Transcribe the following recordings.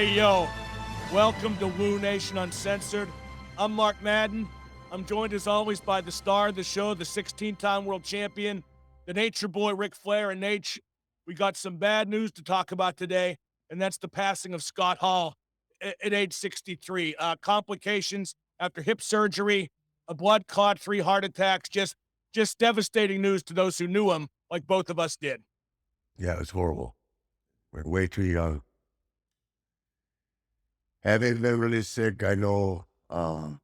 Hey, yo, welcome to Woo Nation Uncensored. I'm Mark Madden. I'm joined as always by the star of the show, the 16-time world champion, the Nature Boy, Ric Flair. And Nate, we got some bad news to talk about today, and that's the passing of Scott Hall at age 63. Complications after hip surgery, a blood clot, 3 heart attacks, just devastating news to those who knew him, like both of us did. Yeah, it was horrible. We're way too young. Having been really sick, I know, I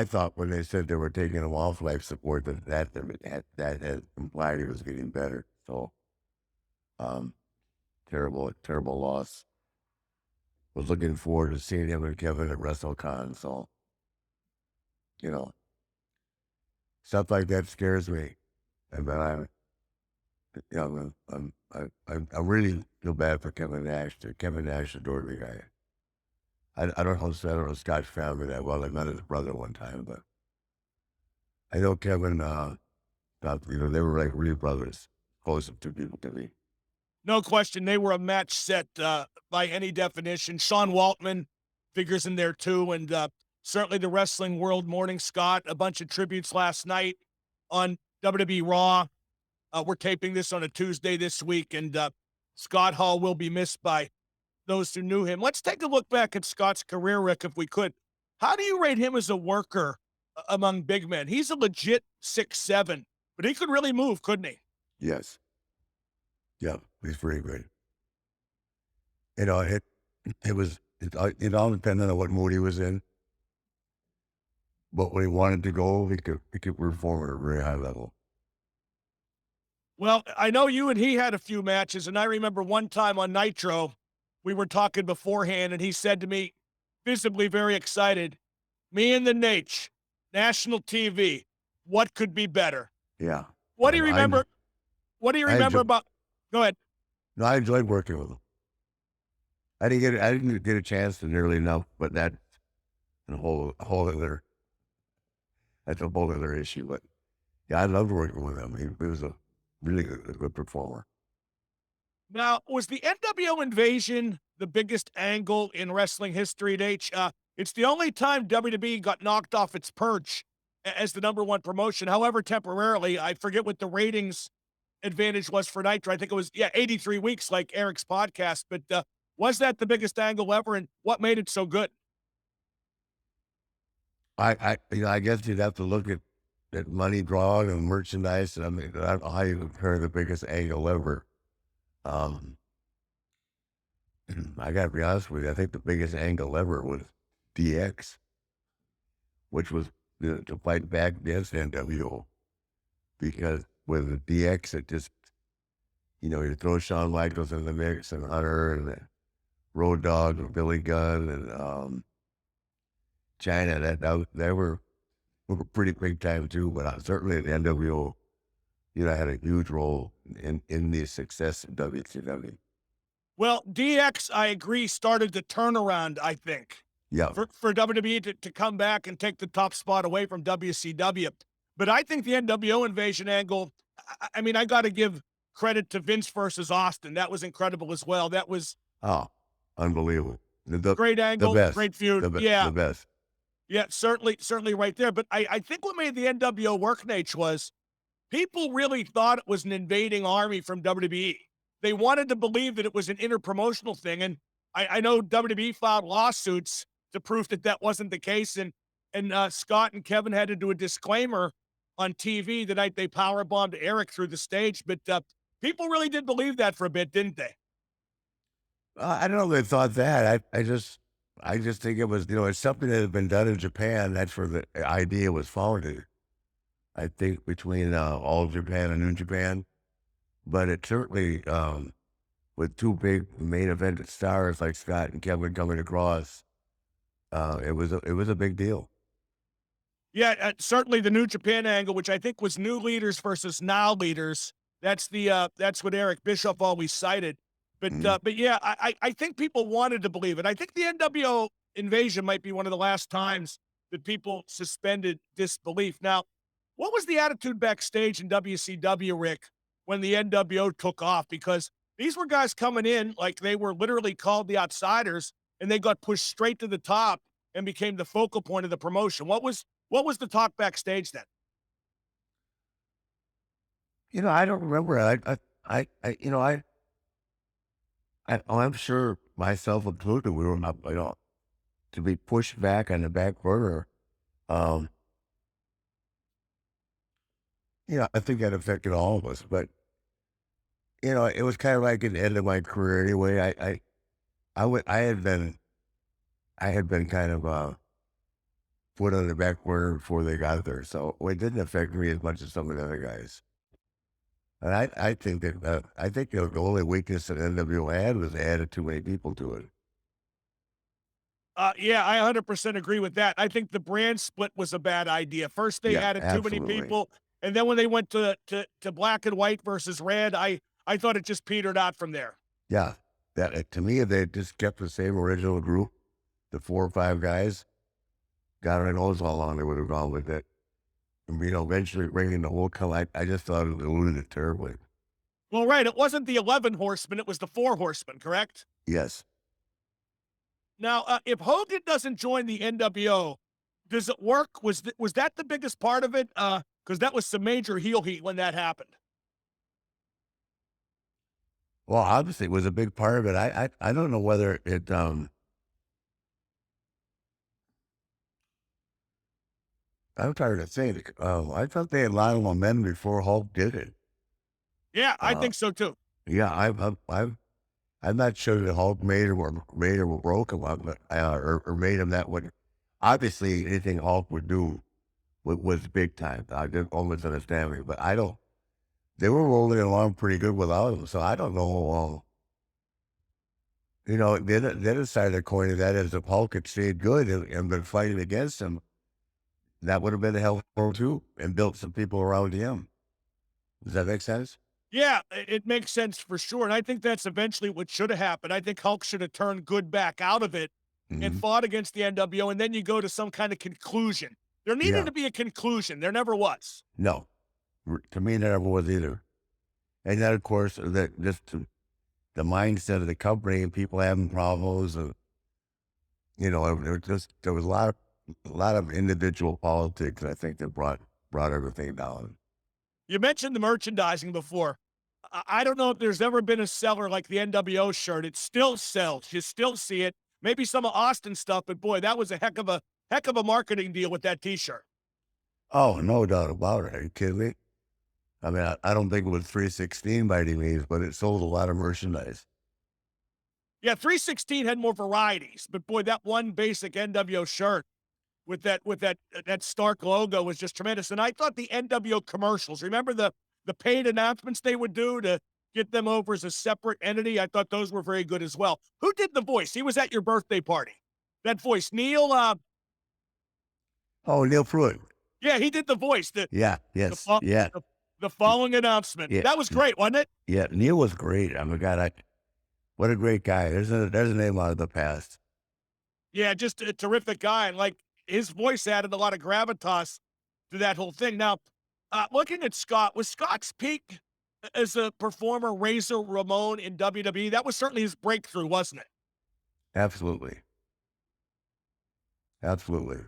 thought when they said they were taking him off life support that had implied he was getting better. So, terrible loss. Was looking forward to seeing him and Kevin at WrestleCon. So, stuff like that scares me. And I really feel bad for Kevin Nash. Kevin Nash adored me. I don't know Scott's family that well. I met his brother one time, but I know Kevin. Thought, they were like real brothers, close to people to me. No question, they were a match set by any definition. Sean Waltman figures in there too, and certainly the Wrestling World Morning Scott. A bunch of tributes last night on WWE Raw. We're taping this on a Tuesday this week, and Scott Hall will be missed by those who knew him. Let's take a look back at Scott's career, Rick, if we could. How do you rate him as a worker among big men? He's a legit 6'7", but he could really move, couldn't he? Yes. Yeah, he's very good. It all depended on what mood he was in. But when he wanted to go, he could perform at a very high level. Well, I know you and he had a few matches, and I remember one time on Nitro, we were talking beforehand, and he said to me, visibly very excited, me and the Nate, national TV, what could be better? Yeah. What do you remember? About? Go ahead. No, I enjoyed working with him. I didn't get a chance to nearly enough, but that's a whole other issue. But yeah, I loved working with him. He was a really good performer. Now, was the NWO invasion the biggest angle in wrestling history at H? It's the only time WWE got knocked off its perch as the number one promotion. However, temporarily, I forget what the ratings advantage was for Nitro. I think it was 83 weeks, like Eric's podcast. But was that the biggest angle ever, and what made it so good? I guess you'd have to look at money drawn and merchandise, and I don't know how you compare the biggest angle ever. I gotta be honest with you. I think the biggest angle ever was DX, which was to fight back against NWO, because with the DX, it just, you throw Shawn Michaels in the mix, and Hunter, and Road Dogg, and Billy Gunn, and China. That were pretty big time too. But certainly the NWO, had a huge role in the success of WCW. Well, DX, I agree, started the turnaround, I think. Yeah. For WWE to come back and take the top spot away from WCW. But I think the NWO invasion angle, I mean, I got to give credit to Vince versus Austin. That was incredible as well. That was unbelievable. Great angle, the best. Great feud. The best. Yeah, certainly right there. But I think what made the NWO work, Nate, was people really thought it was an invading army from WWE. They wanted to believe that it was an interpromotional thing. And I know WWE filed lawsuits to prove that wasn't the case. And Scott and Kevin had to do a disclaimer on TV the night they powerbombed Eric through the stage. But people really did believe that for a bit, didn't they? I don't know if they thought that. I just think it was, it's something that had been done in Japan. That's where the idea was founded. I think between All Japan and New Japan. But it certainly, with two big main event stars like Scott and Kevin coming across, it was a big deal. Yeah, certainly the New Japan angle, which I think was new leaders versus now leaders. That's what Eric Bischoff always cited. But yeah, I think people wanted to believe it. I think the NWO invasion might be one of the last times that people suspended disbelief. Now, what was the attitude backstage in WCW, Rick, when the NWO took off? Because These were guys coming in like they were literally called the outsiders, and they got pushed straight to the top and became the focal point of the promotion. What was the talk backstage then? I don't remember. You know, I'm sure myself included, we were not, to be pushed back on the back burner. Um, I think that affected all of us, but it was kind of like at the end of my career anyway. I had been kind of, put on the back burner before they got there. So it didn't affect me as much as some of the other guys. And I think that, the only weakness that NWO had was they added too many people to it. Yeah, I 100% agree with that. I think the brand split was a bad idea. First, they Yeah, added too many absolutely. people, and then when they went to black and white versus red, I thought it just petered out from there. Yeah. To me, if they had just kept the same original group, the 4 or 5 guys, God only knows how long they would have gone with it. And, eventually bringing the whole I just thought it eluded it terribly. Well, right, it wasn't the 11 horsemen, it was the 4 horsemen, correct? Yes. Now, if Hogan doesn't join the NWO, does it work? Was that the biggest part of it? Because that was some major heel heat when that happened. Well, obviously, it was a big part of it. I don't know whether it, I'm trying to think. I thought they had a lot of momentum before Hulk did it. Yeah, I Uh, think so too. yeah, I'm not sure that Hulk made him or broke him up, but, or made him that way. Obviously, anything Hulk would do was big time. I didn't almost understand me, but I don't. They were rolling along pretty good without him, so I don't know. The other side of the coin of that is if Hulk had stayed good and been fighting against him, that would have been a hell of a too, and built some people around him. Does that make sense? Yeah, it makes sense for sure, and I think that's eventually what should have happened. I think Hulk should have turned good back out of it and Hmm. fought against the NWO, and then you go to some kind of conclusion. There needed Yeah. to be a conclusion. There never was. No. To me, that never was either. And then, of course, that just the mindset of the company and people having problems, and there was a lot of individual politics. I think that brought everything down. You mentioned the merchandising before. I don't know if there's ever been a seller like the NWO shirt. It still sells. You still see it. Maybe some of Austin's stuff, but boy, that was a heck of a marketing deal with that T-shirt. Oh, no doubt about it. Are you kidding me? I mean, I don't think it was 316 by any means, but it sold a lot of merchandise. Yeah, 316 had more varieties, but boy, that one basic NWO shirt with that Stark logo was just tremendous. And I thought the NWO commercials, remember the paid announcements they would do to get them over as a separate entity? I thought those were very good as well. Who did the voice? He was at your birthday party. That voice, Neil. Oh, Neil Pruitt. Yeah, he did the voice. Yeah. The, Yes. fo- Yeah. the following announcement. Yeah. That was great, wasn't it? Yeah. Neil was great. I mean, God, what a great guy. There's a name out of the past. Yeah, just a terrific guy. And like his voice added a lot of gravitas to that whole thing. Now, looking at Scott, was Scott's peak as a performer Razor Ramon in WWE? That was certainly his breakthrough, wasn't it? Absolutely. Absolutely.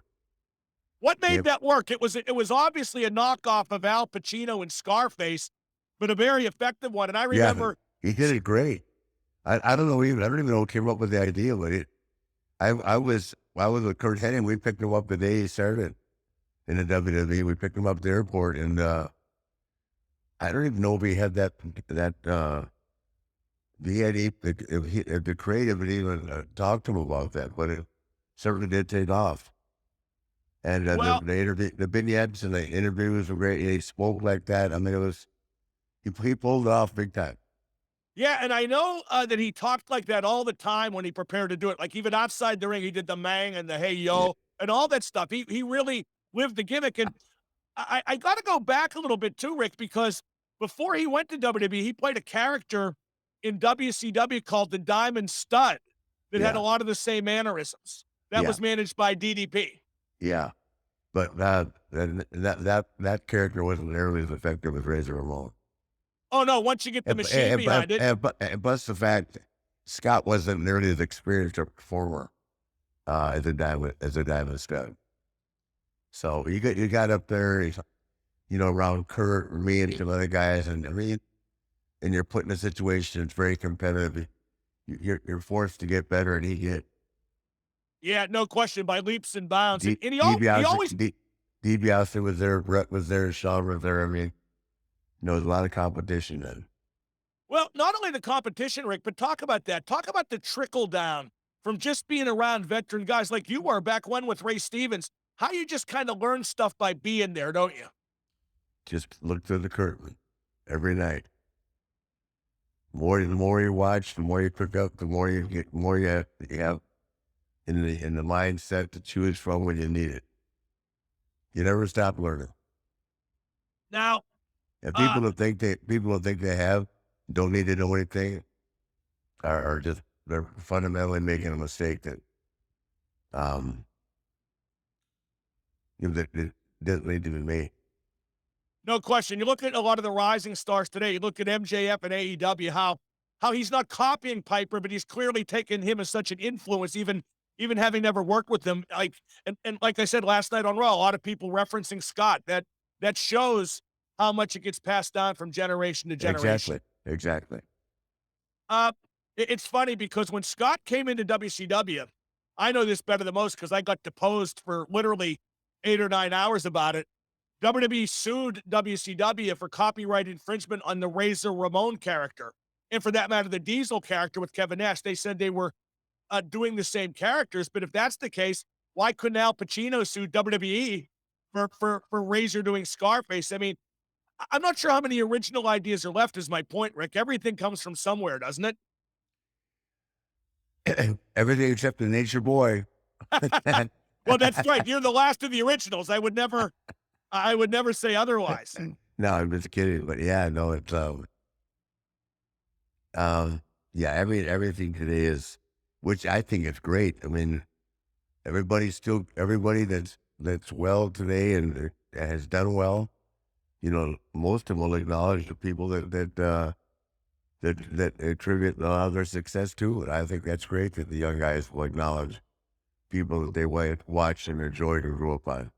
What made Yep. that work? It was obviously a knockoff of Al Pacino and Scarface, but a very effective one. And I Yeah. remember, He did it great. I don't know even. I don't even know who came up with the idea, but I was with Kurt Hennig. We picked him up the day he started in the WWE. We picked him up at the airport, and I don't even know if he had if the creative would even talk to him about that, but it certainly did take off. And well, the vignettes and the interviews were great. He spoke like that. I mean, he pulled it off big time. yeah, and I know that he talked like that all the time when he prepared to do it. Like even outside the ring, he did the mang and the hey Yeah. yo and all that stuff. He really lived the gimmick. And I got to go back a little bit too, Rick, because before he went to WWE, he played a character in WCW called the Diamond Stud that had a Yeah. lot of the same mannerisms. That Yeah. was managed by DDP. Yeah. But that character wasn't nearly as effective as Razor Ramon. Oh no, once you get the machine behind it. And plus the fact Scott wasn't nearly as experienced a performer as a diamond stud. So you got up there, around Kurt, me, and some other guys, and I mean, and you're put in a situation that's very competitive. You're forced to get better, and he get Yeah, no question, by leaps and bounds. And he DiBiase, always, DiBiase was there, Brett was there, Shawn was there. I mean, there's a lot of competition then. well, not only the competition, Rick, but talk about that. Talk about the trickle down from just being around veteran guys like you were back when with Ray Stevens. How you just kind of learn stuff by being there, don't you? Just look through the curtain every night. The more you watch, the more you pick up, the more you get, you have in the mindset to choose from when you need it. You never stop learning. Now, And people who think they have don't need to know anything are just they're fundamentally making a mistake that that doesn't need to be made. no question. You look at a lot of the rising stars today. You look at MJF and AEW, how he's not copying Piper, but he's clearly taken him as such an influence, even having never worked with him. Like and like I said last night on Raw, a lot of people referencing Scott. That shows how much it gets passed down from generation to generation. Exactly. It's funny because when Scott came into WCW, I know this better than most because I got deposed for literally 8 or 9 hours about it. WWE sued WCW for copyright infringement on the Razor Ramon character. And for that matter, the Diesel character with Kevin Nash. They said they were doing the same characters. But if that's the case, why couldn't Al Pacino sue WWE for Razor doing Scarface? I mean, I'm not sure how many original ideas are left, is my point, Rick. Everything comes from somewhere, doesn't it? Everything except the Nature Boy. Well, that's right. You're the last of the originals. I would never say otherwise. No, I'm just kidding. But yeah, no, it's yeah, everything today is, which I think is great. I mean, everybody that's well today and has done well, most of them will acknowledge the people that attribute a lot of their success to. And I think that's great that the young guys will acknowledge people that they watch and enjoyed and grew up on.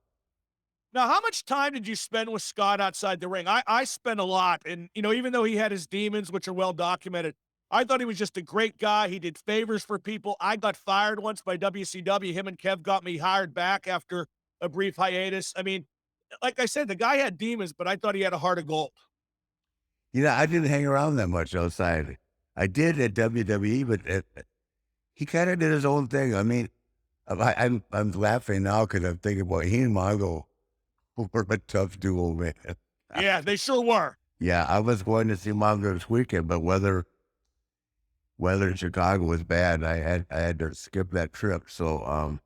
Now, how much time did you spend with Scott outside the ring? I spent a lot. And, even though he had his demons, which are well documented, I thought he was just a great guy. He did favors for people. I got fired once by WCW. Him and Kev got me hired back after a brief hiatus. I mean, like I said, the guy had demons, but I thought he had a heart of gold. I didn't hang around that much outside. I did at WWE, but he kind of did his own thing. I mean, I'm laughing now because I'm thinking about he and Mongo were a tough duo, man. Yeah, they sure were. Yeah, I was going to see Mongo this weekend, but weather in Chicago was bad. I had to skip that trip. So,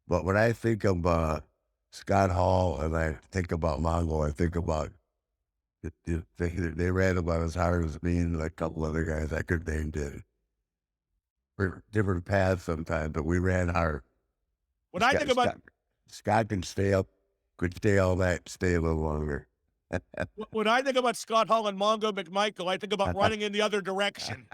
but when I think of Scott Hall and I think about Mongo, I think about they ran about as hard as me and a couple other guys I could name did. We're different paths sometimes, but we ran hard. When I think about Scott could stay all night, stay a little longer. when I think about Scott Hall and Mongo McMichael, I think about running in the other direction.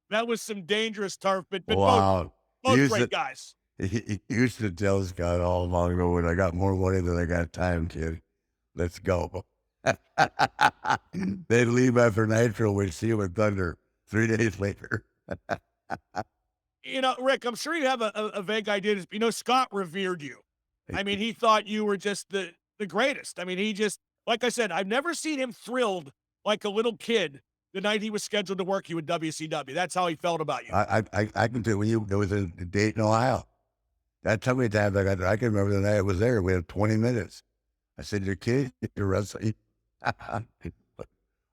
That was some dangerous turf, but wow. both great guys. He used to tell Scott Hall Mongo, when I got more money than I got time, kid. Let's go. They'd leave after Nitro. We'd see him at Thunder 3 days later. Rick, I'm sure you have a vague idea. Scott revered you. I mean, he thought you were just the greatest. I mean, he just, like I said, I've never seen him thrilled like a little kid the night he was scheduled to work you at WCW. That's how he felt about you. I can tell when there was a date in Ohio. That's how many times I can remember the night I was there. We had 20 minutes. I said, "Your kid, you're wrestling."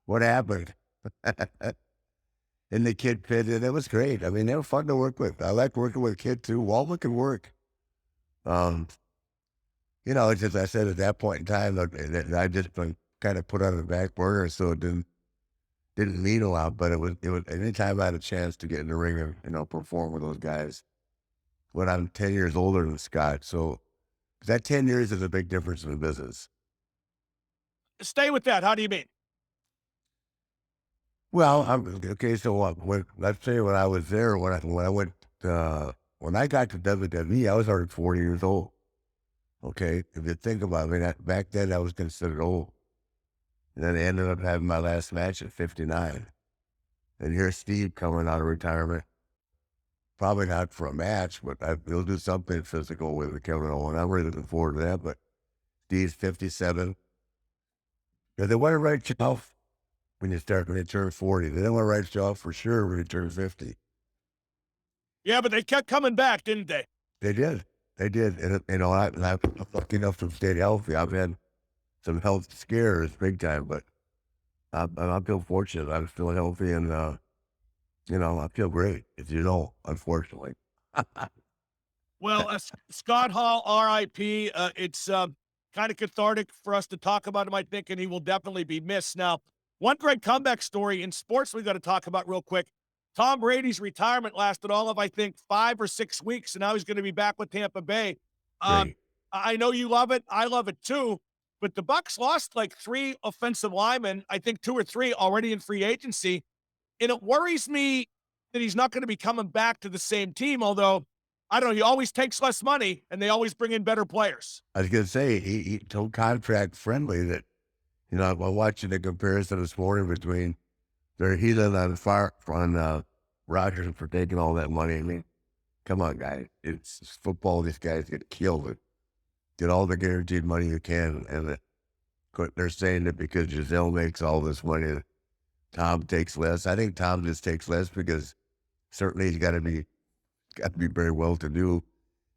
What happened? And the kid fit in. It was great. I mean, they were fun to work with. I liked working with a kid too. Waltman could work. It's just, I said at that point in time, I just been kind of put on the back burner, so it didn't mean a lot. But it was anytime I had a chance to get in the ring and perform with those guys. When I'm 10 years older than Scott, so that 10 years is a big difference in the business. Stay with that. How do you mean? Well, okay. So let's say when I was there, when I got to WWE, I was already 40 years old. Okay, if you think about it, back then I was considered old. And then I ended up having my last match at 59. And here's Steve coming out of retirement. Probably not for a match, but he'll do something physical with Kevin Owens. I'm really looking forward to that. But Steve's 57. Yeah, they want to write you off when you turn 40. They don't want to write you off for sure when you turn 50. Yeah, but they kept coming back, didn't they? They did. They did. And, I'm lucky enough to stay healthy. I've had some health scares big time, but I feel fortunate. I'm still healthy and, I feel great, as you know, unfortunately. Well, Scott Hall, R.I.P. It's kind of cathartic for us to talk about him, I think, and he will definitely be missed. Now, one great comeback story in sports we've got to talk about real quick. Tom Brady's retirement lasted all of, I think, 5 or 6 weeks, and now he's going to be back with Tampa Bay. Great. I know you love it. I love it too. But the Bucs lost like 3 offensive linemen, I think 2 or 3 already in free agency. And it worries me that he's not going to be coming back to the same team, although, I don't know, he always takes less money, and they always bring in better players. I was going to say, he told contract friendly that, I'm watching the comparison this morning between their healing on Rodgers for taking all that money. I mean, come on, guys. It's football. These guys get killed. Get all the guaranteed money you can. And they're saying that because Giselle makes all this money, Tom takes less. I think Tom just takes less because certainly he's got to be very well to do.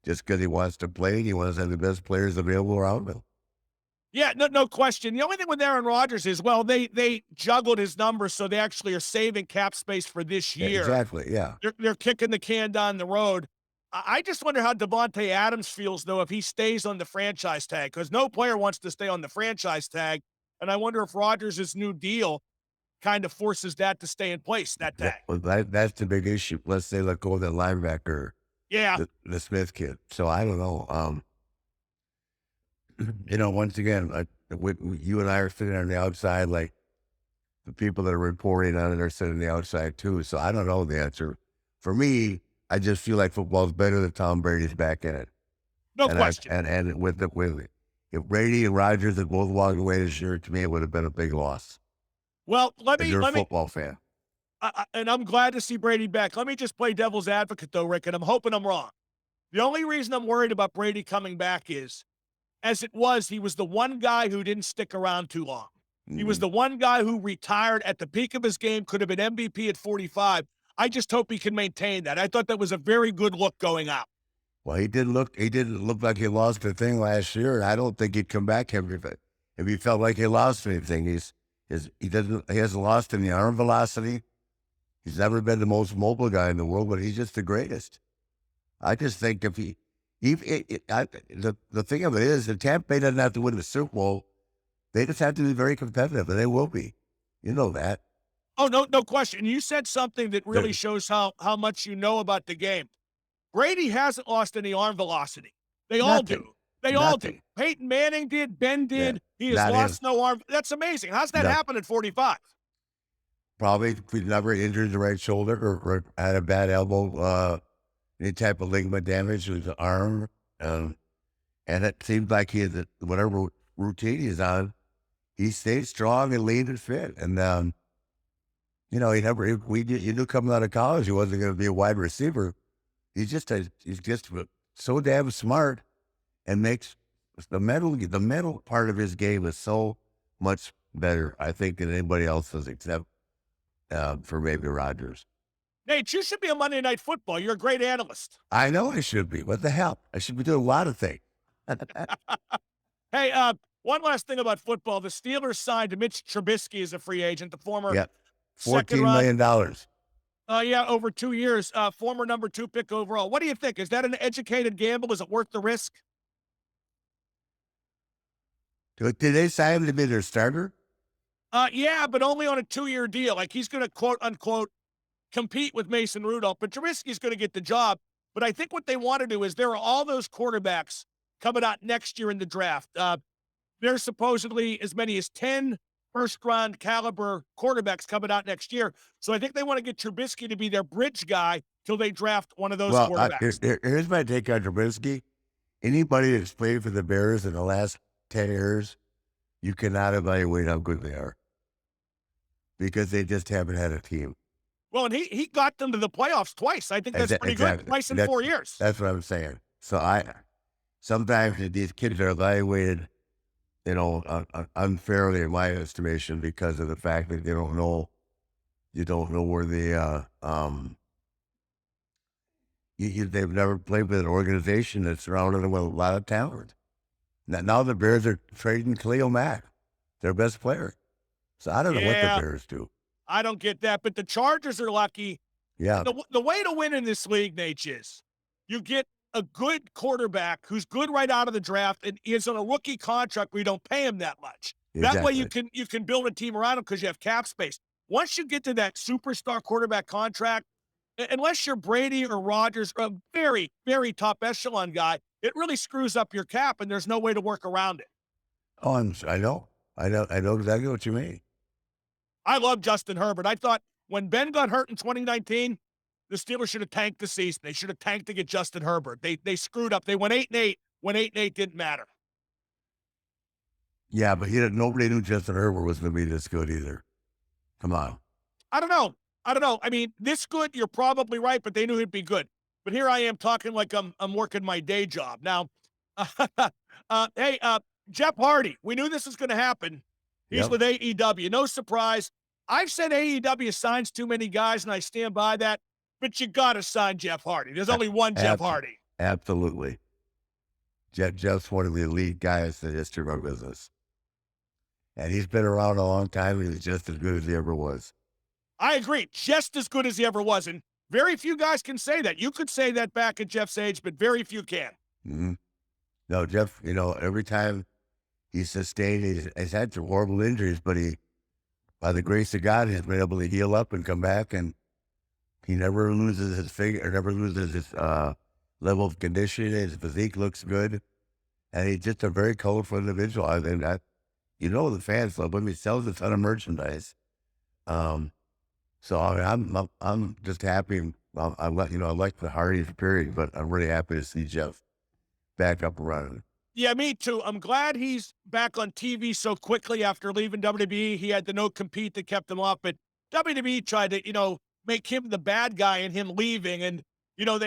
Just because he wants to play, he wants to have the best players available around him. Yeah, no question. The only thing with Aaron Rodgers is, well, they juggled his numbers, so they actually are saving cap space for this year. Exactly, yeah. They're kicking the can down the road. I just wonder how Devontae Adams feels, though, if he stays on the franchise tag, because no player wants to stay on the franchise tag. And I wonder if Rodgers' new deal kind of forces that to stay in place, that tag. That's the big issue. Let's say let go of the linebacker. Yeah. The Smith kid. So I don't know. Once again, you and I are sitting on the outside, like the people that are reporting on it are sitting on the outside too. So I don't know the answer. For me, I just feel like football's better than Tom Brady's back in it. No question. And with it, if Brady and Rodgers had both walked away this year, to me, it would have been a big loss. Well, you're a football fan. And I'm glad to see Brady back. Let me just play devil's advocate, though, Rick, and I'm hoping I'm wrong. The only reason I'm worried about Brady coming back is, as it was, he was the one guy who didn't stick around too long. He was the one guy who retired at the peak of his game, could have been MVP at 45. I just hope he can maintain that. I thought that was a very good look going out. Well, he didn't look like he lost a thing last year, and I don't think he'd come back if he felt like he lost anything. He hasn't lost any arm velocity. He's never been the most mobile guy in the world, but he's just the greatest. I just think if the thing of it is that Tampa Bay doesn't have to win the Super Bowl. They just have to be very competitive, and they will be. You know that. Oh, no question. You said something that really shows how much you know about the game. Brady hasn't lost any arm velocity. They all do. They all do. Peyton Manning did. Ben did. Yeah, he has lost no arm. That's amazing. How's that happen at 45? Probably he never injured the right shoulder or had a bad elbow, any type of ligament damage to his arm. And it seems like whatever routine he's on, he stayed strong and lean and fit. And, you knew coming out of college, he wasn't going to be a wide receiver. He's just so damn smart and makes the mental part of his game is so much better, I think, than anybody else's except for maybe Rodgers. Nate, you should be on Monday Night Football. You're a great analyst. I know I should be. What the hell? I should be doing a lot of things. Hey, one last thing about football. The Steelers signed Mitch Trubisky as a free agent, the former $14 million. Over 2 years, former number 2 pick overall. What do you think? Is that an educated gamble? Is it worth the risk? Did they sign him to be their starter? Yeah, but only on a 2-year deal. Like he's going to quote unquote compete with Mason Rudolph, but Trubisky's going to get the job. But I think what they want to do is there are all those quarterbacks coming out next year in the draft. There's supposedly as many as 10 first-round caliber quarterbacks coming out next year. So I think they want to get Trubisky to be their bridge guy till they draft one of those Well, quarterbacks. here's my take on Trubisky. Anybody that's played for the Bears in the last 10 years, you cannot evaluate how good they are because they just haven't had a team. Well, and he got them to the playoffs twice. I think that's pretty good. Twice in 4 years. That's what I'm saying. So sometimes these kids are evaluated, unfairly in my estimation because of the fact that you don't know where they they've never played with an organization that's surrounded them with a lot of talent. Now the Bears are trading Khalil Mack, their best player. So I don't know what the Bears do. I don't get that, but the Chargers are lucky. Yeah. The way to win in this league, Nate, is you get a good quarterback who's good right out of the draft and is on a rookie contract where you don't pay him that much. That way you can build a team around him because you have cap space. Once you get to that superstar quarterback contract, unless you're Brady or Rodgers or a very, very top echelon guy, it really screws up your cap and there's no way to work around it. Oh, I know exactly what you mean. I love Justin Herbert. I thought when Ben got hurt in 2019, the Steelers should have tanked the season. They should have tanked to get Justin Herbert. They screwed up. They went 8-8 when 8-8 didn't matter. Yeah, but nobody knew Justin Herbert was going to be this good either. Come on. I don't know. I mean, this good, you're probably right, but they knew he'd be good. But here I am talking like I'm working my day job. Now, hey, Jeff Hardy, we knew this was going to happen. He's with AEW. No surprise. I've said AEW signs too many guys, and I stand by that. But you got to sign Jeff Hardy. There's only one Jeff Hardy. Absolutely. Jeff's one of the elite guys in the history of our business. And he's been around a long time. He's just as good as he ever was. I agree. Just as good as he ever was. And very few guys can say that. You could say that back at Jeff's age, but very few can. Mm-hmm. No, Jeff, every time he's sustained, he's had some horrible injuries, but by the grace of God, he's been able to heal up and come back, and he never loses his figure, or never loses his level of conditioning. His physique looks good, and he's just a very colorful individual. I mean, the fans love him. He sells a ton of merchandise. So I'm just happy. I like the Hardys period, but I'm really happy to see Jeff back up and running. Yeah, me too. I'm glad he's back on TV so quickly after leaving WWE. He had the no compete that kept him off, but WWE tried to, make him the bad guy and him leaving. And,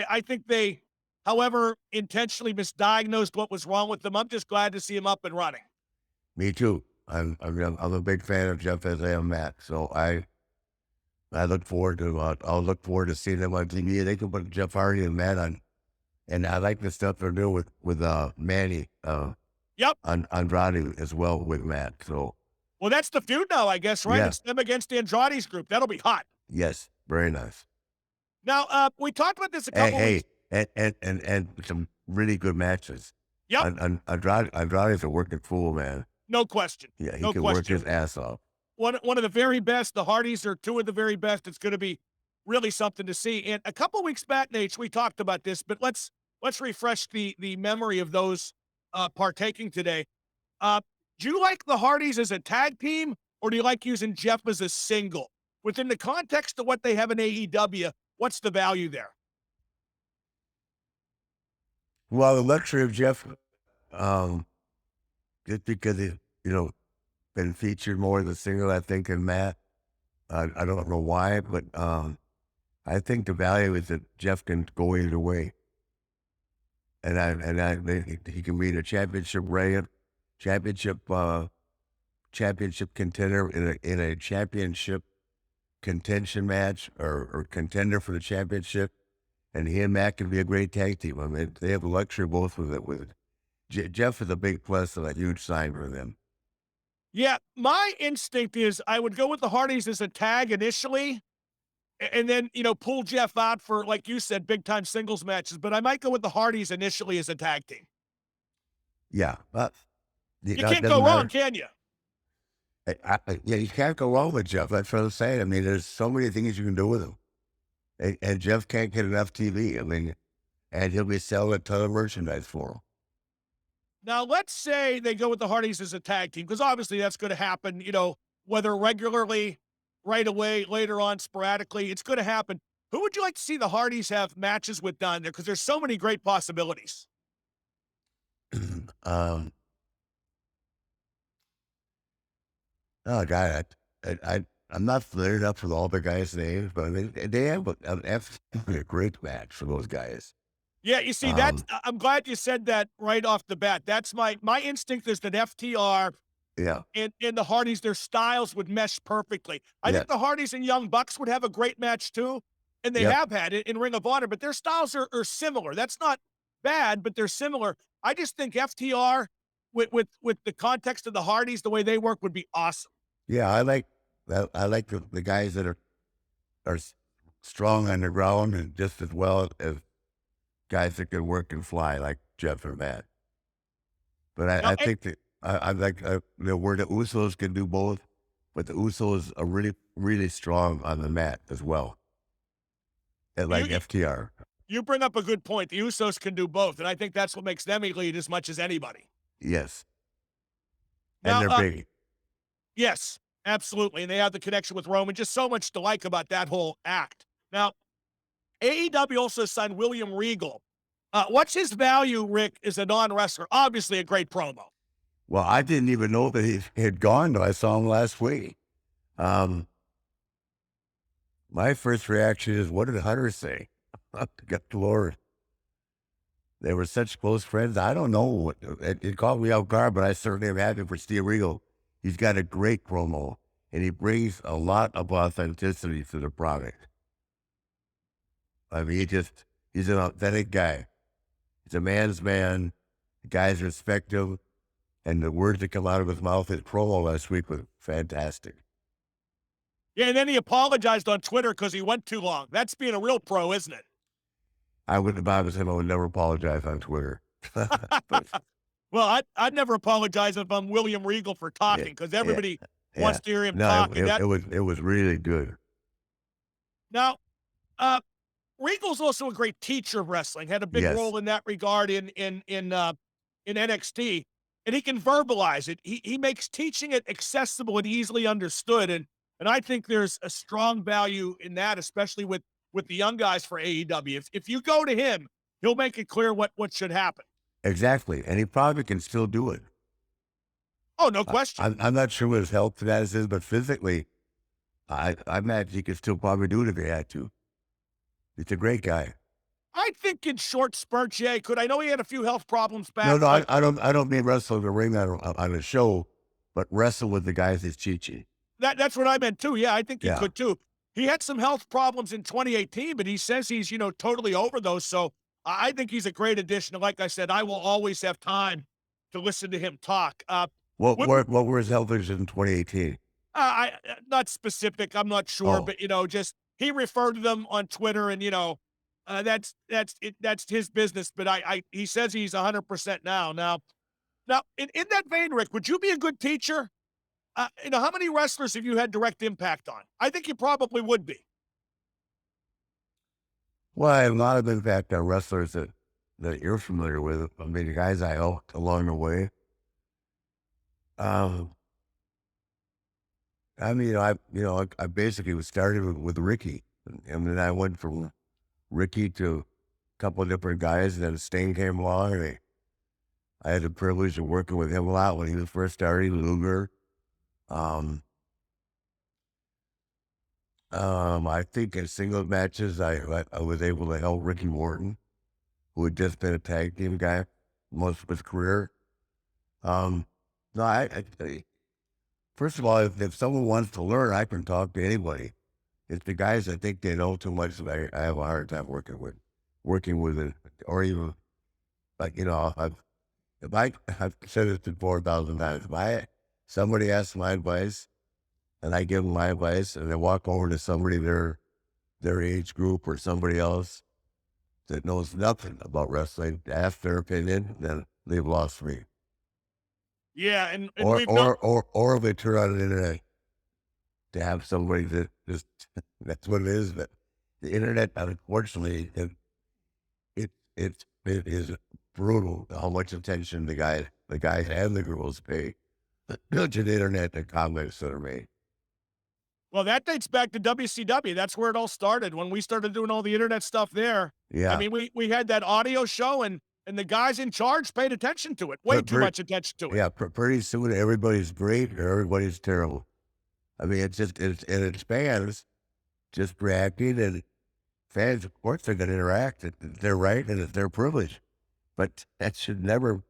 I think they, however, intentionally misdiagnosed what was wrong with him. I'm just glad to see him up and running. Me too. I'm a big fan of Jeff as I am Matt. So I look forward to seeing them on TV. They can put Jeff Hardy and Matt on. And I like the stuff they're doing with Manny. Andrade as well with Matt. So. Well, that's the feud now, I guess, right? Yeah. It's them against Andrade's group. That'll be hot. Yes, very nice. Now, we talked about this a couple weeks. And some really good matches. Yep. Andrade's a working fool, man. No question. Yeah, he can work his ass off. One of the very best. The Hardys are two of the very best. It's going to be really something to see. And a couple weeks back, Nate, we talked about this, but let's refresh the memory of those partaking today. Do you like the Hardys as a tag team, or do you like using Jeff as a single? Within the context of what they have in AEW, what's the value there? Well, the luxury of Jeff, just because he, been featured more as a single, I think, than Matt. I don't know why, but I think the value is that Jeff can go either way, and he can be the championship contender in a championship contention match or contender for the championship, and he and Matt can be a great tag team. I mean, they have the luxury both with it. Jeff is a big plus and a huge sign for them. Yeah, my instinct is I would go with the Hardys as a tag initially, and then, pull Jeff out for, like you said, big-time singles matches. But I might go with the Hardys initially as a tag team. Yeah. You can't go wrong, can you? Yeah, you can't go wrong with Jeff. That's what I'm saying. I mean, there's so many things you can do with him. And Jeff can't get enough TV. I mean, and he'll be selling a ton of merchandise for him. Now, let's say they go with the Hardys as a tag team, because obviously that's going to happen, whether regularly, right away, later on, sporadically. It's going to happen. Who would you like to see the Hardys have matches with down there? Because there's so many great possibilities. um, oh God, I'm not familiar enough with all the guys' names, but they have absolutely a great match for those guys. Yeah, you see, I'm glad you said that right off the bat. That's my instinct is that FTR Yeah, and the Hardys, their styles would mesh perfectly. I yeah, think the Hardys and Young Bucks would have a great match too, and they yep, have had it in Ring of Honor, but their styles are similar. That's not bad, but they're similar. I just think FTR with the context of the Hardys, the way they work would be awesome. yeah. I like the guys that are strong on the ground and just as well as guys that can work and fly like Jeff or Matt. But Now, I think that I like where the Usos can do both, but the Usos are really really strong on the mat as well. And like you FTR, you bring up a good point. The Usos can do both, and I think that's what makes them elite as much as anybody. yes, and Now, they're big. yes, absolutely. And they have the connection with Roman. Just so much to like about that whole act. Now, AEW also signed William Regal. What's his value, Rick, as a non-wrestler? Obviously a great promo. Well, I didn't even know that he had gone though. I saw him last week. Um, my first reaction is, what did Hunter say? Good Lord. They were such close friends. I don't know. It caught me off guard, but I certainly am happy for Steve Regal. He's got a great promo, and he brings a lot of authenticity to the product. I mean, he's an authentic guy. He's a man's man. The guys respect him, and the words that come out of his mouth, his promo last week was fantastic. Yeah, and then he apologized on Twitter because he went too long. That's being a real pro, isn't it? I wouldn't have bothered him. I would never apologize on Twitter. But, Well, I'd never apologize if I'm William Regal for talking because yeah, everybody yeah. wants to hear him No, talking. it was really good. Now, Regal's also a great teacher of wrestling. Had a big Yes, role in that regard in NXT, and he can verbalize it. He makes teaching it accessible and easily understood, and I think there's a strong value in that, especially with the young guys for AEW. If you go to him, he'll make it clear what should happen. exactly. And he probably can still do it. Oh, no question. I'm not sure what his health status is, but physically, I imagine he could still probably do it if he had to. He's a great guy. I think in short spurts, yeah, he could. I know he had a few health problems No, back, no, but I don't mean wrestle in the ring on a show, but wrestle with the guys that's Chi-Chi. that's what I meant too. Yeah, I think he Yeah. could too. He had some health problems in 2018, but he says he's, totally over those. So I think he's a great addition. And like I said, I will always have time to listen to him talk. What What, were his health issues in 2018? not specific. I'm not sure, Oh, but just he referred to them on Twitter, and that's it. That's his business. But he says he's 100% now. Now in that vein, Rick, would you be a good teacher? How many wrestlers have you had direct impact on? I think you probably would be. well, I have a lot of impact on wrestlers that you're familiar with. I mean, the guys I helped along the way. Um, I mean, I basically was started with Ricky, and then I went from Ricky to a couple of different guys, and then Sting came along, and I had the privilege of working with him a lot when he was first starting, Luger. Um, I think in singles matches, I was able to help Ricky Morton, who had just been a tag team guy most of his career. Um, no, first of all, if someone wants to learn, I can talk to anybody. It's the guys I think they know too much that I have a hard time working with it, or even like I've said this before 1,000 times. If somebody asks my advice, and I give them my advice, and they walk over to somebody their age group or somebody else that knows nothing about wrestling, to ask their opinion, then they've lost me. Yeah, and Or we've known. or if they turn on the internet to have somebody that just that's what it is. But the internet, unfortunately, it is brutal how much attention the guys and the girls pay to the internet and comments that are made. Well, that dates back to WCW. That's where it all started when we started doing all the internet stuff there. I Yeah. mean, we had that audio show and the guys in charge paid attention to it, way too much attention to it. Yeah, pretty soon everybody's great or everybody's terrible. I mean, it's fans just reacting, and fans, of course, they're going to interact. They're right, and it's their privilege. But that should never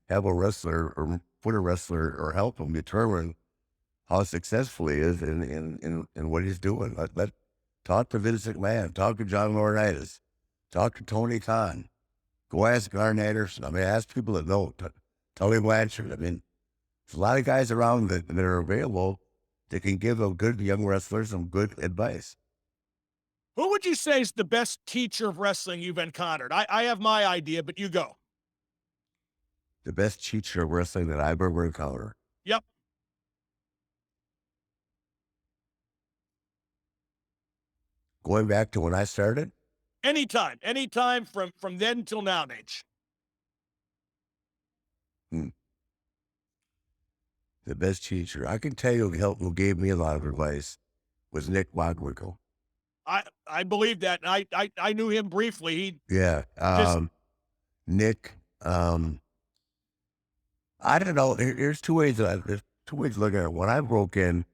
have a wrestler or put a wrestler or help him determine how successful he is in what he's doing. Talk to Vince McMahon, talk to John Laurinaitis, talk to Tony Khan, go ask Arn Anderson. I mean, ask people that know. Tully Blanchard. I mean, there's a lot of guys around that are available that can give a good young wrestler some good advice. Who would you say is the best teacher of wrestling you've encountered? I have my idea, but you go. The best teacher of wrestling that I've ever encountered. Yep. Going back to when I started? Anytime from then till now, Nate. The best teacher. I can tell you who gave me a lot of advice was Nick Bockwinkel. I believe that. I knew him briefly. Yeah. Nick, I don't know. There's two ways there's two ways to look at it. When I broke in,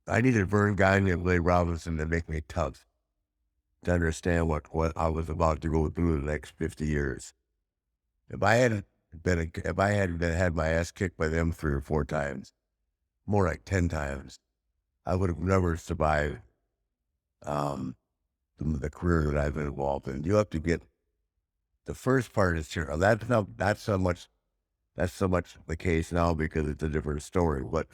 I needed Vern Gagne and Ray Robinson to make me tough to understand what I was about to go through the next 50 years. If I hadn't had my ass kicked by them 3 or 4 times, more like 10 times, I would have never survived the career that I've been involved in. You have to get the first part is true. That's so much the case now because it's a different story. But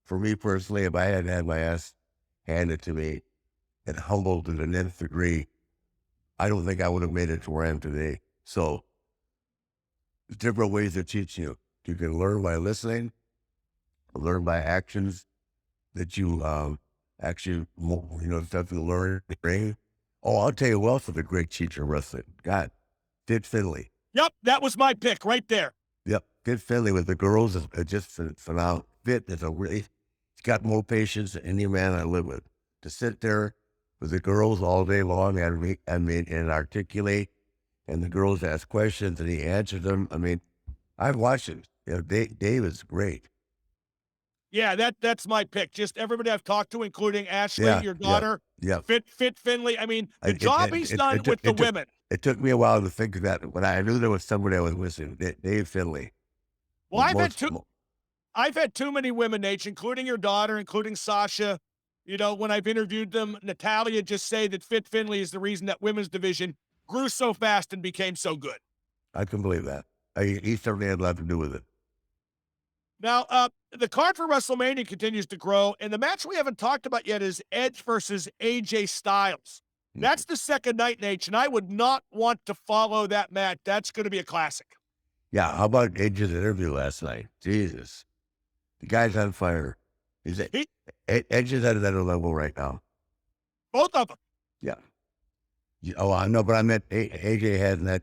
for me personally, if I hadn't had my ass handed to me and humbled to the nth degree, I don't think I would have made it to where I am today. So there's different ways to teach you. You can learn by listening, learn by actions that you actually, stuff you learn. Oh, I'll tell you who else was a great teacher of wrestling. God, Fit Finley. Yep, that was my pick right there. Yep, Fit Finley with the girls is just phenomenal. Fit is he's got more patience than any man I live with. To sit there with the girls all day long and articulate, and the girls ask questions and he answers them. I mean, I've watched him. Dave is great. Yeah, that's my pick. Just everybody I've talked to, including Ashley, your daughter. Yeah. Fit Finley. I mean, the job he's done with the women. It took me a while to think of that, but I knew there was somebody I was missing. Dave Finley. Well, I've had too many women, Nate, including your daughter, including Sasha. When I've interviewed them, Natalia just say that Fit Finley is the reason that women's division grew so fast and became so good. I can believe that. He certainly had a lot to do with it. Now, the card for WrestleMania continues to grow, and the match we haven't talked about yet is Edge versus AJ Styles. That's the second night, Nate, and I would not want to follow that match. That's going to be a classic. Yeah, how about Edge's interview last night? Jesus. The guy's on fire. Edge is at another level right now. Both of them. Yeah. Oh, I know, but I meant AJ hasn't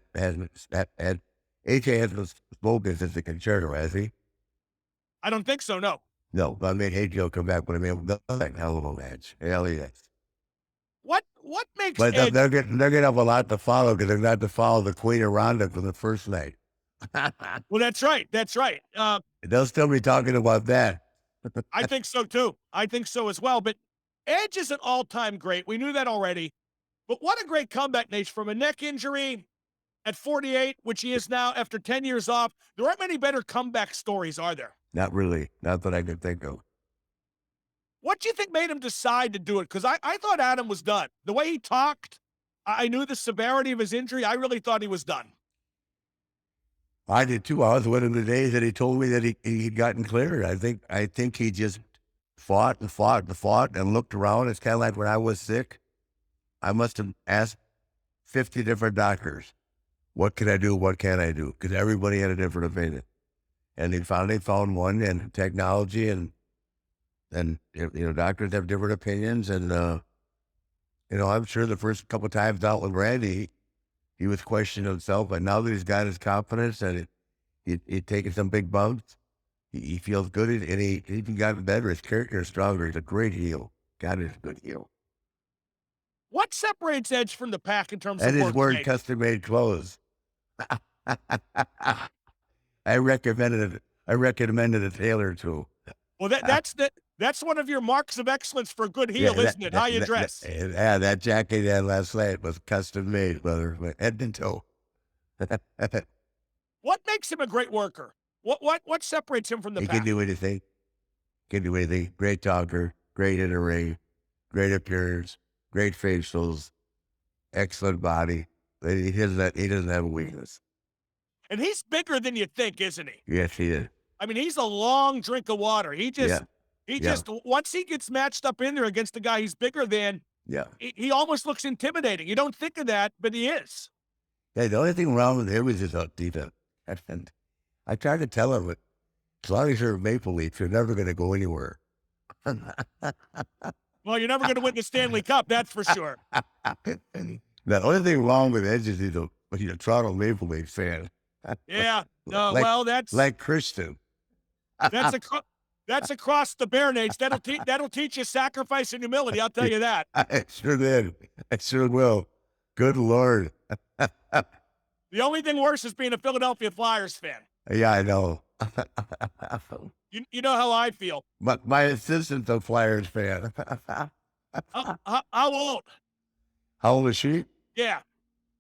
spoken since the concerto, has he? I don't think so, no. No, but I mean, AJ will come back, but I mean, that hell of a match. Hell yes. What makes But Edge... they're going to have a lot to follow because they're not to follow the Queen of Ronda for the first night. Well, that's right. That's right. They'll still be talking about that. I think so, too. I think so as well. But Edge is an all-time great. We knew that already. But what a great comeback, Nate, from a neck injury at 48, which he is now after 10 years off. There aren't many better comeback stories, are there? Not really. Not that I can think of. What do you think made him decide to do it? Because I thought Adam was done. The way he talked, I knew the severity of his injury. I really thought he was done. I did too. I was one of the days that he told me that he'd gotten cleared. I think he just fought and looked around. It's kind of like when I was sick. I must have asked 50 different doctors, what can I do? What can't I do? Because everybody had a different opinion. And they finally found one, and technology and doctors have different opinions. And, I'm sure the first couple of times out with Randy, he was questioning himself, but now that he's got his confidence and he'd taken some big bumps, He feels good, and he even gotten better. His character is stronger. He's a great heel. God is a good heel. What separates Edge from the Pack in terms And of his work wearing rate? custom-made clothes. I recommended a tailor too. Well, that's one of your marks of excellence for a good heel, Yeah, isn't it? How you dress. that jacket he had last night was custom made, brother, head to toe. What makes him a great worker? What separates him from the He can Pack? do anything. Can do anything. Great talker, great in the ring, great appearance, great facials, excellent body. He doesn't have a weakness. And he's bigger than you think, isn't he? Yes, he is. I mean, he's a long drink of water. He just Yeah. once he gets matched up in there against a guy he's bigger than, Yeah. he almost looks intimidating. You don't think of that, but he is. Yeah, the only thing wrong with him is his defense. And I tried to tell him, as long as you're a Maple Leaf, you're never going to go anywhere. Well, you're never going to win the Stanley Cup, that's for sure. The only thing wrong with Edge is he's a Toronto Maple Leaf fan. Yeah. No, Like- that's Like Christian. that's across the Baronades. That'll teach you sacrifice and humility. I'll tell you that. I sure did. I sure will. Good Lord. The only thing worse is being a Philadelphia Flyers fan. Yeah, I know. You know how I feel. But my assistant's a Flyers fan. How old? How old is she? Yeah.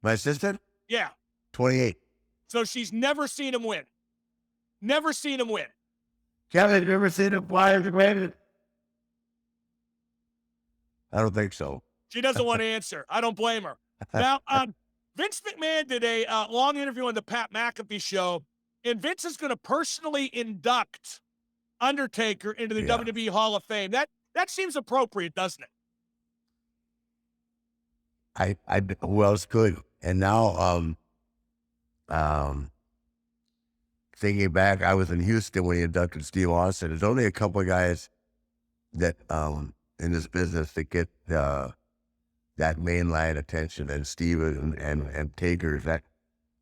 My assistant? Yeah. 28. So she's never seen him win. Never seen him win. Kevin, have you ever seen the Flyers win? I don't think so. She doesn't want to answer. I don't blame her. Now, Vince McMahon did a long interview on the Pat McAfee show, and Vince is going to personally induct Undertaker into the WWE Hall of Fame. That seems appropriate, doesn't it? Well, it's good. And now, thinking back, I was in Houston when he inducted Steve Austin. There's only a couple of guys that, in this business that get, that mainline attention, and Steve and Taker, that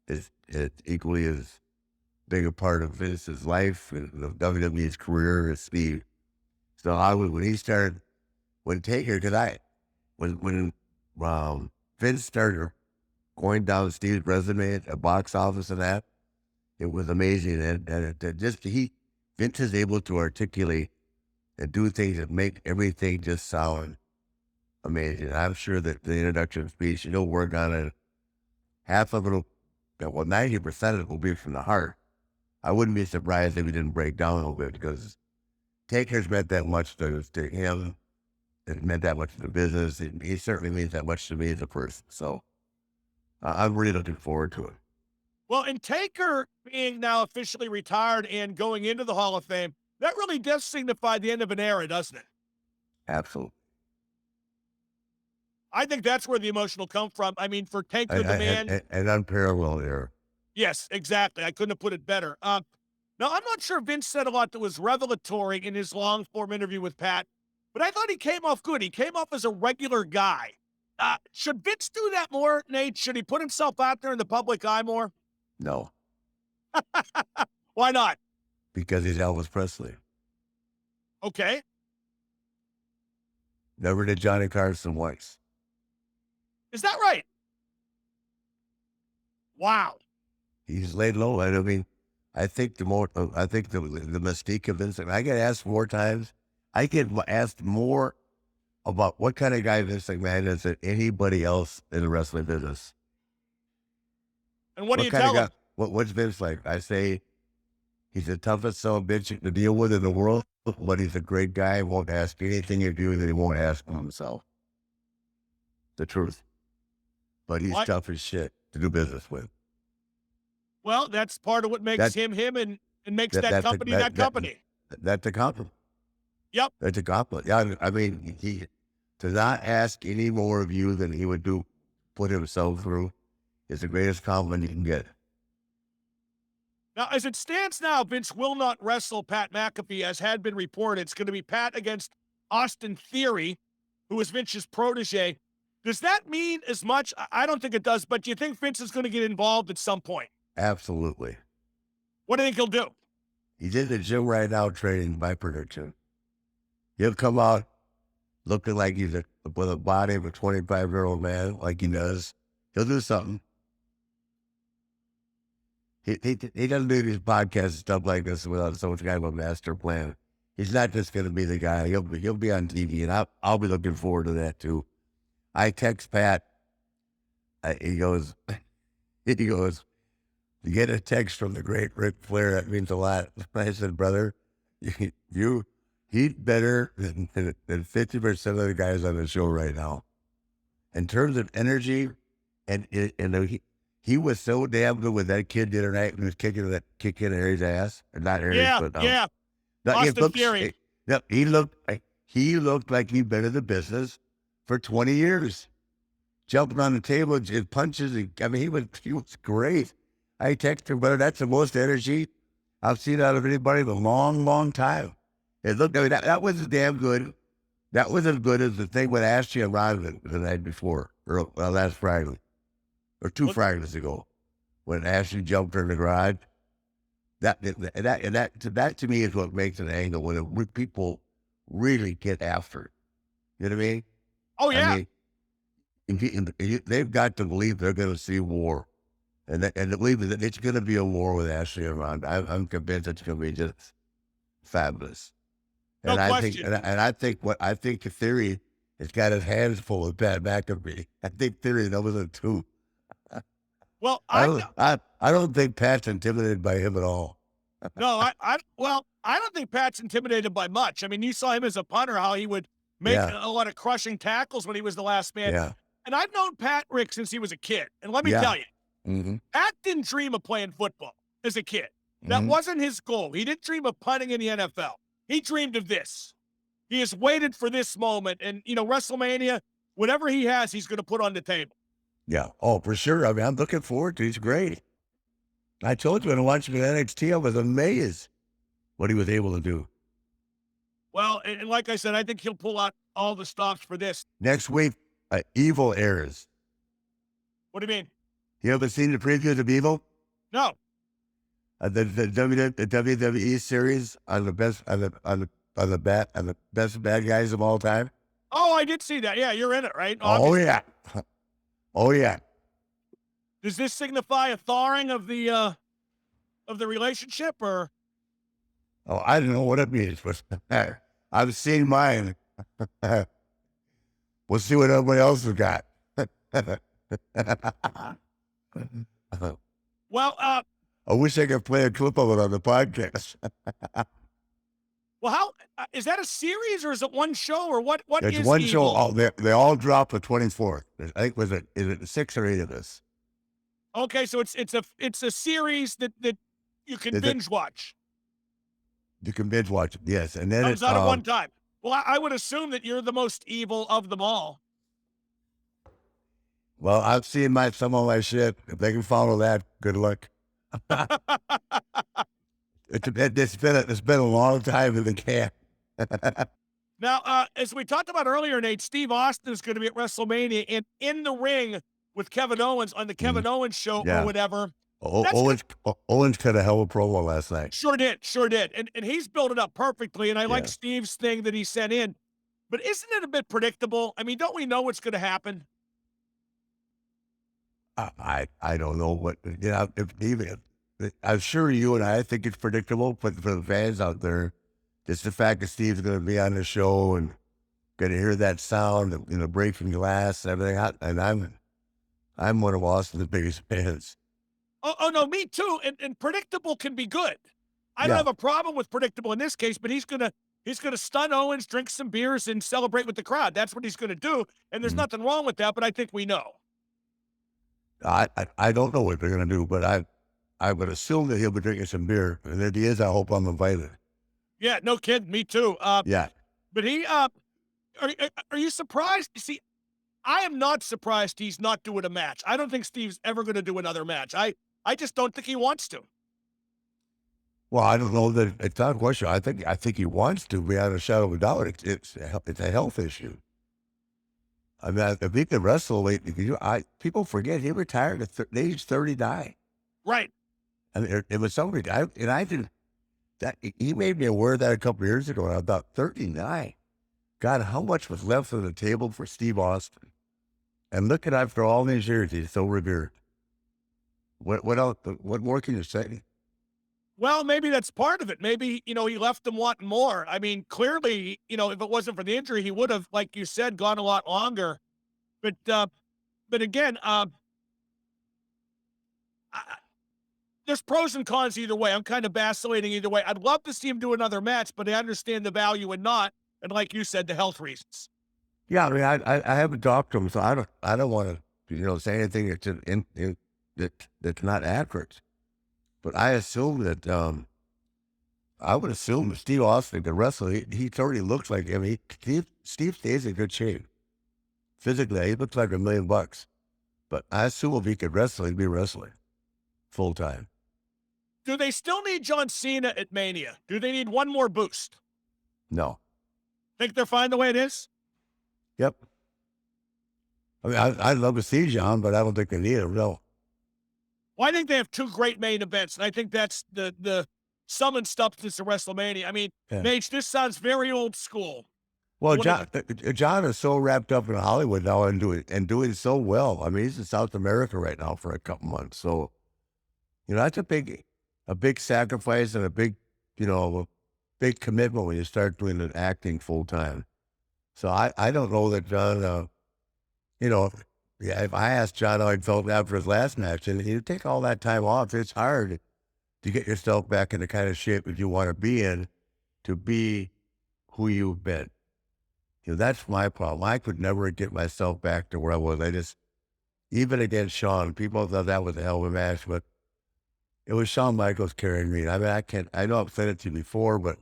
is equally as big a part of Vince's life and the WWE's career as Steve. So when Taker, when Vince started going down Steve's resume at box office and that, it was amazing. And Vince is able to articulate and do things that make everything just sound amazing. I'm sure that the introduction speech, he'll work on it. Half of it, 90% of it will be from the heart. I wouldn't be surprised if he didn't break down a little bit, because Taker's meant that much to him. It meant that much to the business. He certainly means that much to me as a person. So I'm really looking forward to it. Well, and Taker being now officially retired and going into the Hall of Fame, that really does signify the end of an era, doesn't it? Absolutely. I think that's where the emotion will come from. I mean, for Taker, the man. An unparalleled era. Yes, exactly. I couldn't have put it better. Now, I'm not sure Vince said a lot that was revelatory in his long-form interview with Pat, but I thought he came off good. He came off as a regular guy. Should Vince do that more, Nate? Should he put himself out there in the public eye more? No. Why not? Because he's Elvis Presley. Okay. Never did Johnny Carson once. Is that right? Wow. He's laid low. I mean, I think the mystique of Vince, I get asked more times. I get asked more about what kind of guy Vince McMahon is than anybody else in the wrestling business. And what do you tell him? What's Vince like? I say he's the toughest son of a bitch to deal with in the world, but he's a great guy. Won't ask anything you do that he won't ask himself. The truth. But he's tough as shit to do business with. Well, that's part of what makes him and makes that company that company. That's a compliment. Yep. That's a compliment. Yeah, I mean, to not ask any more of you than he would put himself through is the greatest compliment you can get. Now, as it stands now, Vince will not wrestle Pat McAfee, as had been reported. It's going to be Pat against Austin Theory, who is Vince's protege. Does that mean as much? I don't think it does, but do you think Vince is going to get involved at some point? Absolutely. What do you think he'll do? He's in the gym right now training, my prediction. He'll come out looking like he's with a body of a 25-year-old man, like he does. He'll do something. He doesn't do these podcasts and stuff like this without some kind of a master plan. He's not just going to be the guy. He'll be on TV, and I'll be looking forward to that too. I text Pat. He goes, to get a text from the great Ric Flair, that means a lot. I said, brother, he's better than 50% of the guys on the show right now. In terms of energy, and he was so damn good with that kid the other night when he was kicking Harry's ass. Or not Harry's, but yeah. no, Austin Theory. He looked like he'd been in the business for 20 years. Jumping on the table, his punches. He was great. I texted him, brother, that's the most energy I've seen out of anybody in a long, long time. It looked, that was damn good. That was as good as the thing with Ashley and Ron the night before, or last Friday, or two Fridays ago, when Ashley jumped her in the garage. That to me is what makes an angle, when people really get after it. You know what I mean? Oh, yeah. I mean, they've got to believe they're going to see war. And to believe that it's going to be a war with Ashley and Ron. I'm convinced it's going to be just fabulous. No question. I think the Theory has got his hands full with Pat McAfee. I think Theory knows it too. Well, I don't think Pat's intimidated by him at all. No, I don't think Pat's intimidated by much. I mean, you saw him as a punter, how he would make a lot of crushing tackles when he was the last man. Yeah. And I've known Pat, Rick, since he was a kid. And let me tell you, Pat didn't dream of playing football as a kid. That wasn't his goal. He didn't dream of punting in the NFL. He dreamed of this. He has waited for this moment. And, WrestleMania, whatever he has, he's going to put on the table. Yeah. Oh, for sure. I mean, I'm looking forward to it. He's great. I told you when I watched him in NXT, I was amazed what he was able to do. Well, and like I said, I think he'll pull out all the stops for this. Next week, Evil airs. What do you mean? You ever seen the previews of Evil? No. The WWE series on the best bad guys of all time. Oh, I did see that. Yeah, you're in it, right? Obviously. Oh yeah. Does this signify a thawing of the relationship, or? Oh, I don't know what it means, but I've seen mine. We'll see what everybody else has got. Well, I wish I could play a clip of it on the podcast. Well, how is that a series, or is it one show, or what? It's is one Evil? show. They all drop the 24th. I think is it 6 or 8 of this? Okay, so it's a series that you can binge watch. You can binge watch it, yes, and then Comes out at one time. Well, I would assume that you're the most evil of them all. Well, I've seen some of my shit. If they can follow that, good luck. It's been a long time in the can. Now, as we talked about earlier, Nate, Steve Austin is going to be at WrestleMania and in the ring with Kevin Owens on the Kevin Owens show or whatever. Owens cut a hell of a promo last night. Sure did. And he's built it up perfectly, and I like Steve's thing that he sent in. But isn't it a bit predictable? I mean, don't we know what's going to happen? I don't know what, I'm sure you and I think it's predictable, but for the fans out there, just the fact that Steve's going to be on the show and going to hear that sound, breaking glass and everything. And I'm one of Austin's biggest fans. Oh no, me too. And predictable can be good. I don't have a problem with predictable in this case, but he's gonna stun Owens, drink some beers, and celebrate with the crowd. That's what he's gonna do, and there's nothing wrong with that. But I think we know. I don't know what they're gonna do, but I would assume that he'll be drinking some beer, and if he is, I hope I'm invited. Yeah, no kidding. Me too. Yeah. But are you surprised? See, I am not surprised he's not doing a match. I don't think Steve's ever going to do another match. I just don't think he wants to. Well, I don't know that it's not a question. I think he wants to, beyond a shadow of a doubt. It's a health issue. I mean, if he can wrestle, people forget he retired at age 39. Right. I mean, it was somebody. The that he made me aware of that a couple of years ago, and I was about 39. God, how much was left on the table for Steve Austin? And look at after all these years, he's so revered. What else? What more can you say? Well, maybe that's part of it. Maybe, he left them wanting more. I mean, clearly, if it wasn't for the injury, he would have, like you said, gone a lot longer. But again, I, there's pros and cons either way. I'm kind of vacillating either way. I'd love to see him do another match, but I understand the value in not. And like you said, the health reasons. Yeah, I mean, I haven't talked to him, so I don't want to say anything that's not accurate. But I assume that I would assume that Steve Austin could wrestle. He already looks like him. Steve stays in good shape physically. He looks like $1 million. But I assume if he could wrestle, he'd be wrestling full time. Do they still need John Cena at Mania? Do they need one more boost? No. Think they're fine the way it is? Yep. I mean, I'd love to see John, but I don't think they need him. No. Well, I think they have two great main events, and I think that's the sum and substance of WrestleMania. I mean, Mage, this sounds very old school. Well, John is so wrapped up in Hollywood now and doing so well. I mean, he's in South America right now for a couple months. So, that's a big sacrifice and a big commitment when you start doing the acting full time. So I don't know that John, if I asked John how he felt after his last match, and you take all that time off, it's hard to get yourself back in the kind of shape that you want to be in, to be who you've been. That's my problem. I could never get myself back to where I was. Even against Shawn, people thought that was a hell of a match, but it was Shawn Michaels carrying me. I mean, I know I've said it to you before, but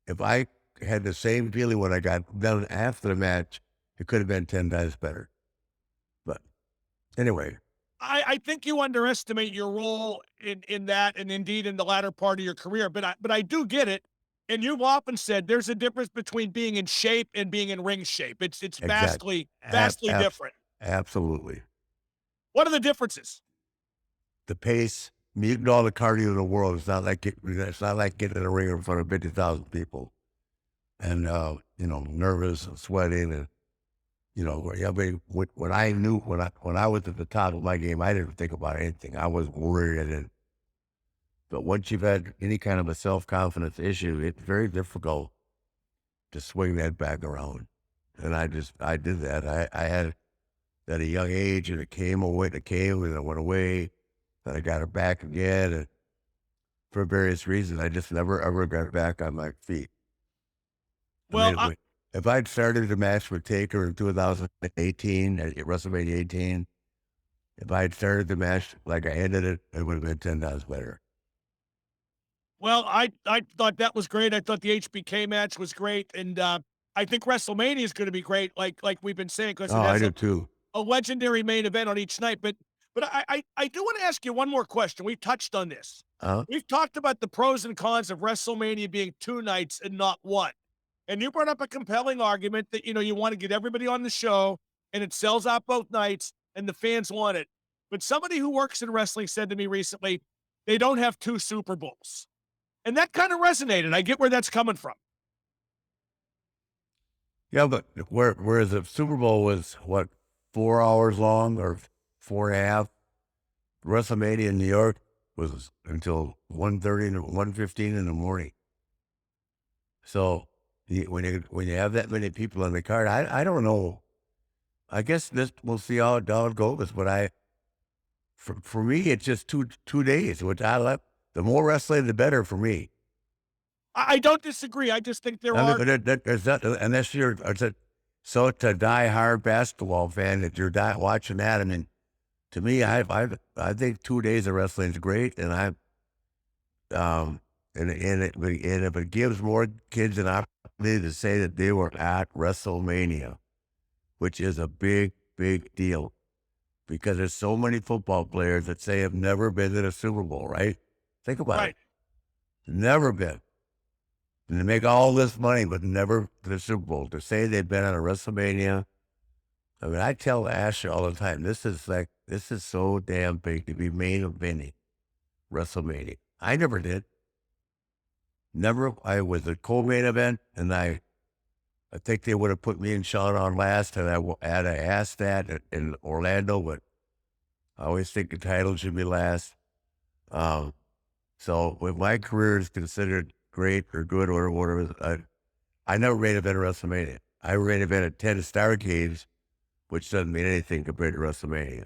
if I had the same feeling when I got done after the match, it could have been 10 times better. But anyway. I think you underestimate your role in that, and indeed in the latter part of your career. But I do get it. And you've often said there's a difference between being in shape and being in ring shape. It's vastly different. Absolutely. What are the differences? The pace. You can do all the cardio in the world. It's not like getting in a ring in front of 50,000 people, and nervous and sweating, and when I was at the top of my game, I didn't think about anything. I was worried. But once you've had any kind of a self-confidence issue, it's very difficult to swing that back around. And I did that. I had at a young age, and it came and it went away. Then I got it back again, and for various reasons, I just never ever got back on my feet. Well, if I'd started the match with Taker in 2018 at WrestleMania 18, if I'd started the match like I ended it, it would have been 10 times better. Well, I thought that was great. I thought the HBK match was great, and I think WrestleMania is going to be great, like we've been saying, because I do too. A legendary main event on each night. But I do want to ask you one more question. We've touched on this. We've talked about the pros and cons of WrestleMania being 2 nights and not 1. And you brought up a compelling argument that, you want to get everybody on the show, and it sells out both nights, and the fans want it. But somebody who works in wrestling said to me recently, they don't have 2 Super Bowls. And that kind of resonated. I get where that's coming from. Yeah, but whereas the Super Bowl was, 4 hours long or 4.5, WrestleMania in New York was until 1:30 to 1:15 in the morning. So when you have that many people on the card, I don't know. I guess we'll see how it goes. But for me, it's just two days, which I love. The more wrestling, the better for me. I don't disagree. I just think unless you're such a die-hard basketball fan that you're watching that. I mean, to me, I think 2 days of wrestling is great, and and if it gives more kids an opportunity to say that they were at WrestleMania, which is a big, big deal, because there's so many football players that say have never been to the Super Bowl, right? Think about it. Never been. And they make all this money, but never to the Super Bowl. To say they've been on a WrestleMania, I mean, I tell Asher all the time, this is so damn big to be main eventing WrestleMania. I never did. never, I was a co-main event, and I think they would have put me and Sean on last, and I asked that in Orlando, but I always think the title should be last. So when my career is considered great or good or whatever, I never main event WrestleMania. I main evented 10 Starrcades, which doesn't mean anything compared to WrestleMania.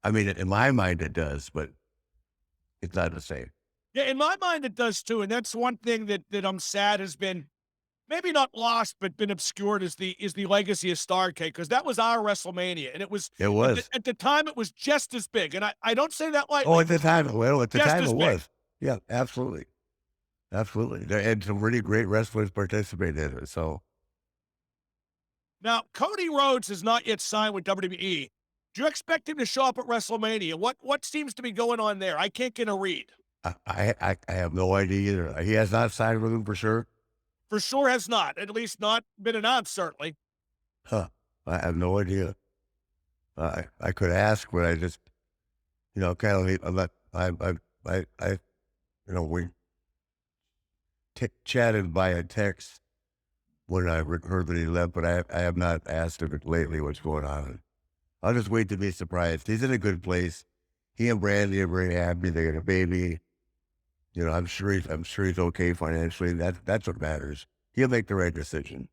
I mean, in my mind it does, but it's not the same. Yeah, in my mind it does too, and that's one thing that I'm sad has been maybe not lost, but been obscured is the legacy of Starrcade, because that was our WrestleMania, and it was It was. at the time it was just as big, and I don't say that lightly. Oh, at the time, well, at the Just time as it big. was. Yeah, absolutely. Absolutely. And some really great wrestlers participated in it. So Now, Cody Rhodes has not yet signed with WWE. Do you expect him to show up at WrestleMania? What seems to be going on there? I can't get a read. I have no idea either. He has not signed with him for sure. For sure has not. At least not been announced, certainly. Huh. I have no idea. I could ask, but I just, kind of leave. We chatted via text when I heard that he left, but I have not asked him lately what's going on. I'll just wait to be surprised. He's in a good place. He and Brandy are very happy. They got a baby. I'm sure he's okay financially. That's what matters. He'll make the right decision.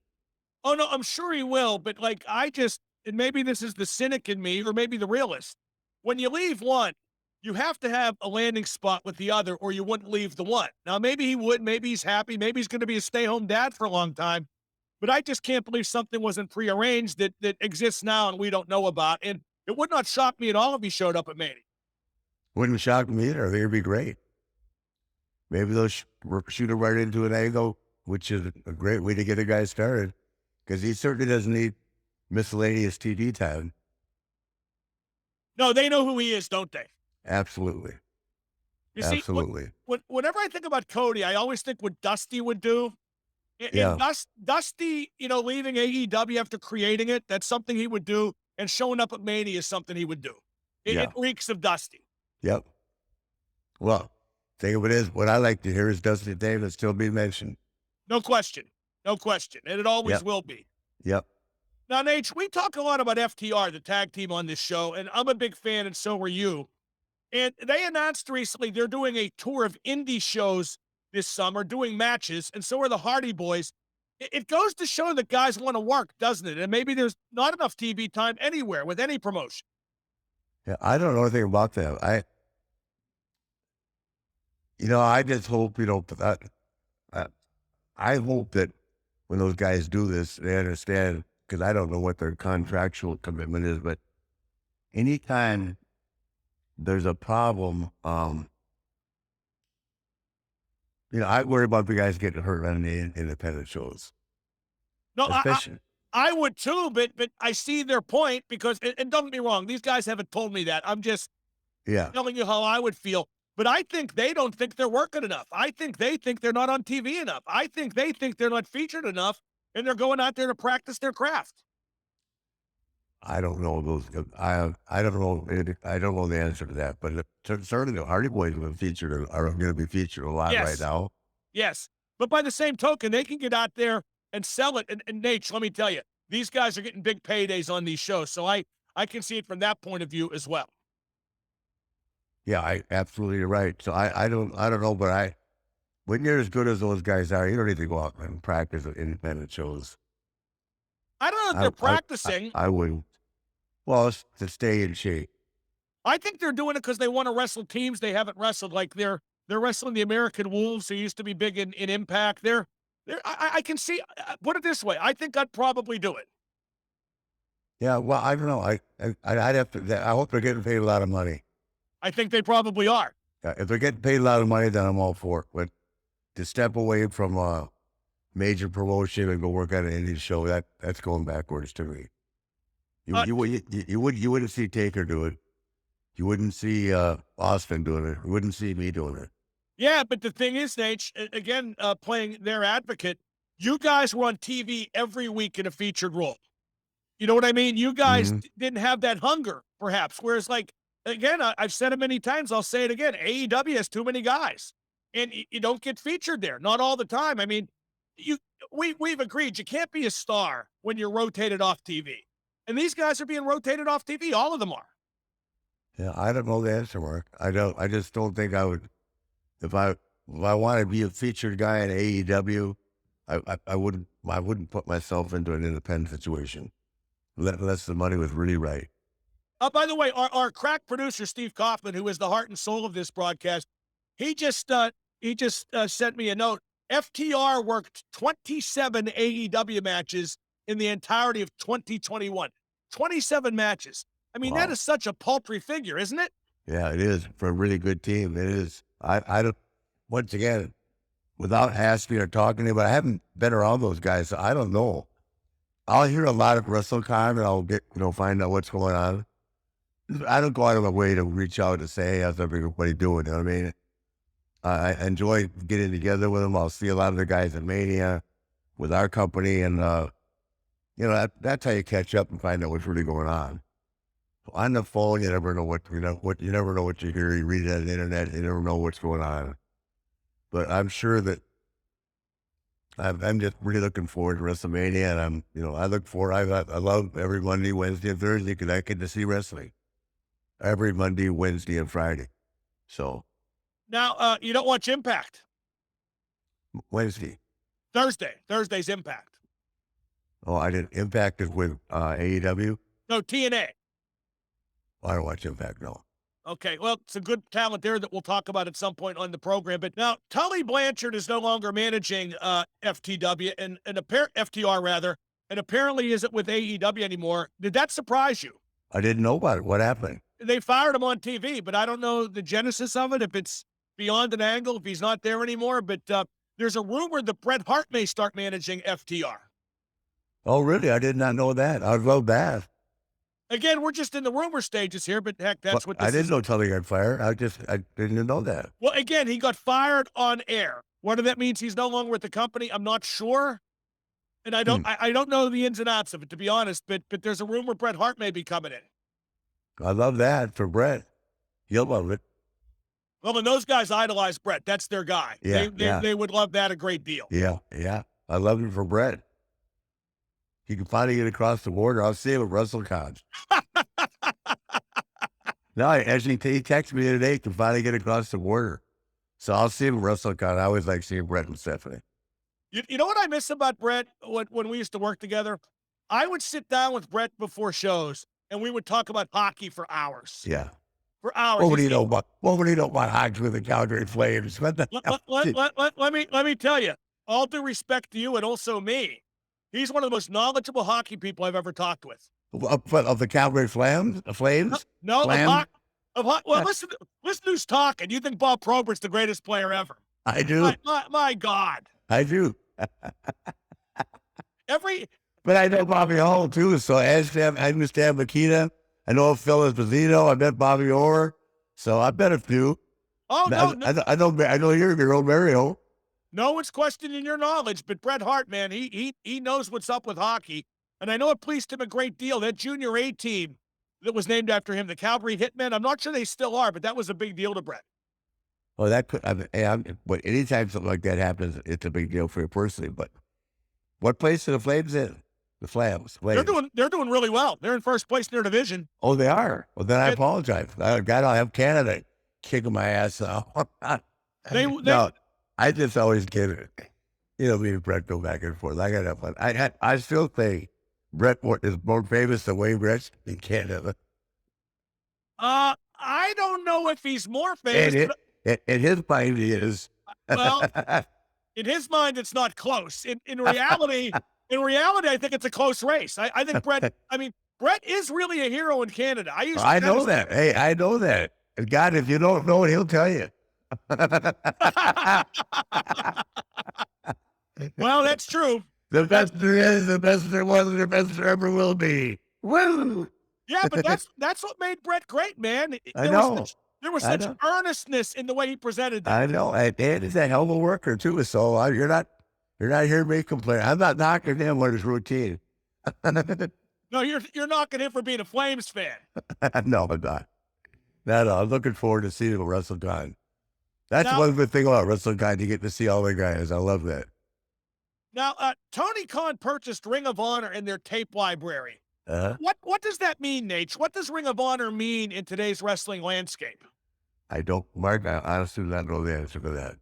Oh no, I'm sure he will, but and maybe this is the cynic in me, or maybe the realist. When you leave one, you have to have a landing spot with the other, or you wouldn't leave the one. Now, maybe he would, maybe he's happy, maybe he's going to be a stay-home dad for a long time, but I just can't believe something wasn't prearranged that exists now and we don't know about. And it would not shock me at all if he showed up at Mania. Wouldn't shock me either. I think it'd be great. Maybe they'll shoot him right into an angle, which is a great way to get a guy started, because he certainly doesn't need miscellaneous TV time. No, they know who he is, don't they? Absolutely. You see, Absolutely. whenever I think about Cody, I always think what Dusty would do. Yeah. And Dusty, leaving AEW after creating it, that's something he would do. And showing up at Mania is something he would do. It reeks of Dusty. Yep. Well, think of it as what I like to hear is Dusty Davis still being mentioned. No question. No question. And it always will be. Yep. Now, Nate, we talk a lot about FTR, the tag team on this show, and I'm a big fan, and so are you. And they announced recently they're doing a tour of indie shows this summer, doing matches, and so are the Hardy Boys. It goes to show that guys want to work, doesn't it? And maybe there's not enough TV time anywhere with any promotion. Yeah, I don't know anything about that. I just hope, I hope that when those guys do this, they understand, because I don't know what their contractual commitment is, but anytime there's a problem, I worry about the guys getting hurt on the independent shows. No, I would too, but I see their point, because, and don't get me wrong, these guys haven't told me that. I'm just telling you how I would feel. But I think they don't think they're working enough. I think they think they're not on TV enough. I think they think they're not featured enough, and they're going out there to practice their craft. I don't know those. I don't know. I don't know the answer to that. But certainly the Hardy Boys are going to be featured a lot right now. Yes, but by the same token, they can get out there and sell it. And Nate, let me tell you, these guys are getting big paydays on these shows, so I can see it from that point of view as well. Yeah, I absolutely right. So I don't know, but when you're as good as those guys are, you don't need to go out and practice at independent shows. I don't know if they're practicing. I wouldn't. Well, it's to stay in shape. I think they're doing it because they want to wrestle teams they haven't wrestled. Like they're wrestling the American Wolves, who used to be big in Impact. I can see. Put it this way, I think I'd probably do it. Yeah, well, I don't know. I'd have to. I hope they're getting paid a lot of money. I think they probably are. If they're getting paid a lot of money, then I'm all for it. But to step away from a major promotion and go work at an indie show, that's going backwards to me. You wouldn't see Taker do it. You wouldn't see Austin doing it. You wouldn't see me doing it. Yeah, but the thing is, Nate, again, playing their advocate, you guys were on TV every week in a featured role. You know what I mean? You guys didn't have that hunger, perhaps. Whereas, like, again, I've said it many times, I'll say it again, AEW has too many guys. and you don't get featured there. Not all the time. I mean, we've agreed you can't be a star when you're rotated off TV. And these guys are being rotated off TV. All of them are. Yeah, I don't know the answer, Mark. I don't. I just don't think I would. If I want to be a featured guy in AEW, I wouldn't put myself into an independent situation unless the money was really right. By the way, our crack producer Steve Kaufman, who is the heart and soul of this broadcast, he just sent me a note. FTR worked 27 AEW matches in the entirety of 2021. 27 matches. I mean, that is such a paltry figure, isn't it? Yeah, it is for a really good team. It is. I don't. Once again, without asking or talking to him, I haven't been around those guys, so I don't know. I'll hear a lot of WrestleCon and I'll get, find out what's going on. I don't go out of my way to reach out and say, hey, how's everybody doing? You know what I mean? I enjoy getting together with them. I'll see a lot of the guys at Mania with our company, and that's how you catch up and find out what's really going on. On the phone, you never know what you never know what you hear. You read it on the internet, you never know what's going on. But I'm sure that I'm just really looking forward to WrestleMania, and I love every Monday, Wednesday, and Thursday because I get to see wrestling every Monday, Wednesday, and Friday. So now you don't watch Impact. Wednesday, Thursday's Impact. Oh, I didn't. Impact is with AEW. No, TNA. I don't watch Impact, no. Okay, well, it's a good talent there that we'll talk about at some point on the program. But now, Tully Blanchard is no longer managing FTW and FTR rather, and apparently isn't with AEW anymore. Did that surprise you? I didn't know about it. What happened? They fired him on TV, but I don't know the genesis of it, if it's beyond an angle, if he's not there anymore. But there's a rumor that Bret Hart may start managing FTR. Oh, really? I did not know that. I'd love that. Again, we're just in the rumor stages here, but heck, that's what this I didn't is. know Tully got fired. I didn't know that. Well, again, he got fired on air. Whether that means he's no longer with the company, I'm not sure. And I don't know the ins and outs of it, to be honest, but there's a rumor Bret Hart may be coming in. I love that for Bret. You'll love it. Well, and those guys idolize Bret. That's their guy. Yeah, they would love that a great deal. Yeah. I love it for Bret. He can finally get across the border. I'll see him at WrestleCon. No, actually, he texted me today. He can finally get across the border. So I'll see him at WrestleCon. I always like seeing Bret and Stephanie. You know what I miss about Bret when we used to work together? I would sit down with Bret before shows, and we would talk about hockey for hours. Yeah. For hours. What would he know about hockey with the Calgary Flames? Let me tell you, all due respect to you and also me, he's one of the most knowledgeable hockey people I've ever talked with. Of the Calgary Flames? No, Flam? Well, listen who's talking. You think Bob Probert's the greatest player ever? I do. My God. I do. But I know Bobby Hall too, so I understand Makita. I know Phil Esposito. I met Bobby Orr, so I bet a few. Oh, no. I know you're old Mario. No one's questioning your knowledge, but Bret Hart, man, he knows what's up with hockey. And I know it pleased him a great deal. That Junior A team that was named after him, the Calgary Hitmen, I'm not sure they still are, but that was a big deal to Bret. Well, that could, but anytime something like that happens, it's a big deal for you personally. But what place are the Flames in? The Flames. They're doing really well. They're in first place in their division. Oh, they are. Well, then I apologize. God, I'll have Canada kicking my ass out. No, I just always get it. Me and Bret go back and forth. I got to have fun. I still think Bret is more famous than Wayne Gretzky in Canada. I don't know if he's more famous. In his mind, he is. Well, in his mind, it's not close. In reality, I think it's a close race. I think Bret. I mean, Bret is really a hero in Canada. I know that. Hey, I know that. And God, if you don't know it, he'll tell you. Well, that's true. The best there is, the best there was, the best there ever will be. Woo! Yeah, but that's what made Bret great, man. There was such earnestness in the way he presented that. I know, and he's a hell of a worker too. So you're not here to make complaint. I'm not knocking him on his routine. No, you're knocking him for being a Flames fan. No, I'm not. No, I'm looking forward to seeing him at WrestleCon. That's Now, one good thing about wrestling guys. You get to see all the guys. I love that. now, Tony Khan purchased Ring of Honor in their tape library. Uh, What does that mean, Nate? What does Ring of Honor mean in today's wrestling landscape? I don't, Mark, I honestly do not know the answer to that.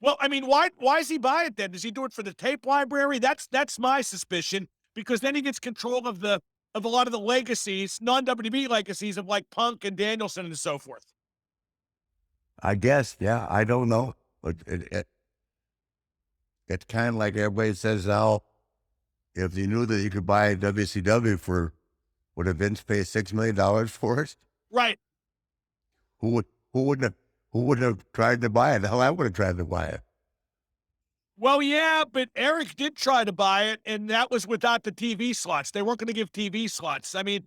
Well, I mean, why does he buy it then? Does he do it for the tape library? That's my suspicion, because then he gets control of a lot of the legacies, non-WWE legacies of like Punk and Danielson and so forth. I guess, yeah, I don't know. But it's kind of like everybody says now, if you knew that you could buy WCW for, would have Vince paid $6 million for it? Right. Who wouldn't have tried to buy it? Hell, I would have tried to buy it. Well, yeah, but Eric did try to buy it, and that was without the TV slots. They weren't going to give TV slots. I mean,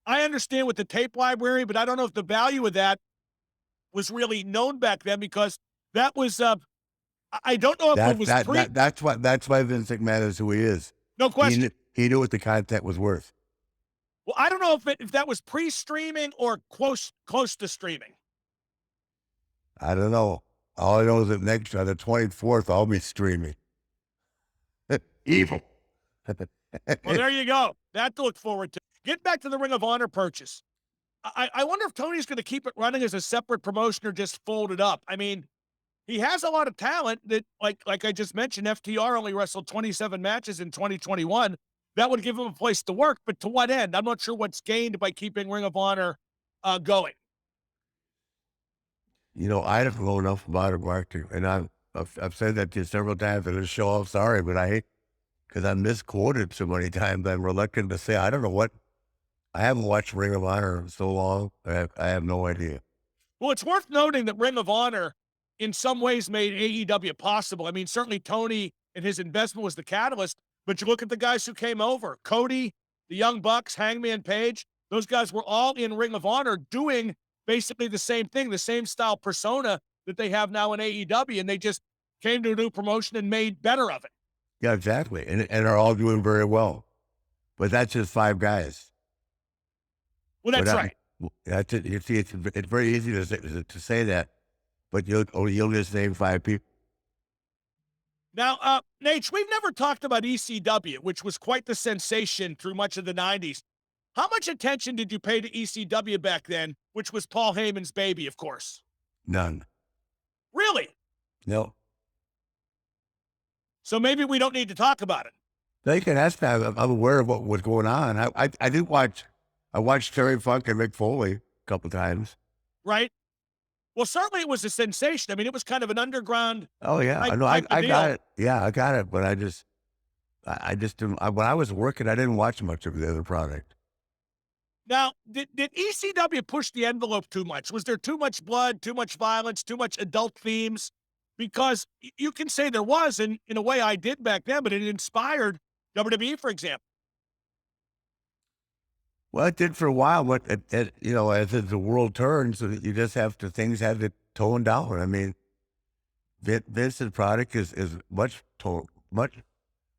I understand with the tape library, but I don't know if the value of that was really known back then, because that was I don't know if it was That's why Vince McMahon is who he is. no question. He knew what the content was worth. Well, I don't know if that was pre-streaming or close to streaming. I don't know. All I know is that next on the 24th, I'll be streaming. Evil. Well, there you go. That to look forward to. Get back to the Ring of Honor purchase. I wonder if Tony's going to keep it running as a separate promotion or just fold it up. I mean, he has a lot of talent that, like I just mentioned, FTR only wrestled 27 matches in 2021. That would give him a place to work, but to what end? I'm not sure what's gained by keeping Ring of Honor going. You know, I don't know enough about it, Mark, and I've said that to you several times on this show. I'm sorry, but I hate, because I'm misquoted so many times. I'm reluctant to say. I don't know what. I haven't watched Ring of Honor in so long. I have no idea. Well, it's worth noting that Ring of Honor, in some ways, made AEW possible. I mean, certainly Tony and his investment was the catalyst, but you look at the guys who came over: Cody, the Young Bucks, Hangman Page. Those guys were all in Ring of Honor doing basically the same thing, the same style persona that they have now in AEW, and they just came to a new promotion and made better of it. Yeah, exactly, and are all doing very well. But that's just 5 guys. Well, that's right. That's it. You see, it's very easy to say that, but you'll just name 5 people. Now, Nate, we've never talked about ECW, which was quite the sensation through much of the 90s. How much attention did you pay to ECW back then, which was Paul Heyman's baby, of course? None. Really? No. So maybe we don't need to talk about it. They can ask me. I'm aware of what was going on. I did watch. I watched Terry Funk and Mick Foley a couple times. Right? Well, certainly it was a sensation. I mean, it was kind of an underground. Oh yeah, I know. I got it. Yeah, I got it. But I just didn't. When I was working, I didn't watch much of the other product. Now, did ECW push the envelope too much? Was there too much blood, too much violence, too much adult themes? Because you can say there was, and in a way I did back then, but it inspired WWE, for example. Well, it did for a while, but you know, as the world turns, you just have to, things have to tone down. I mean, Vince's product is much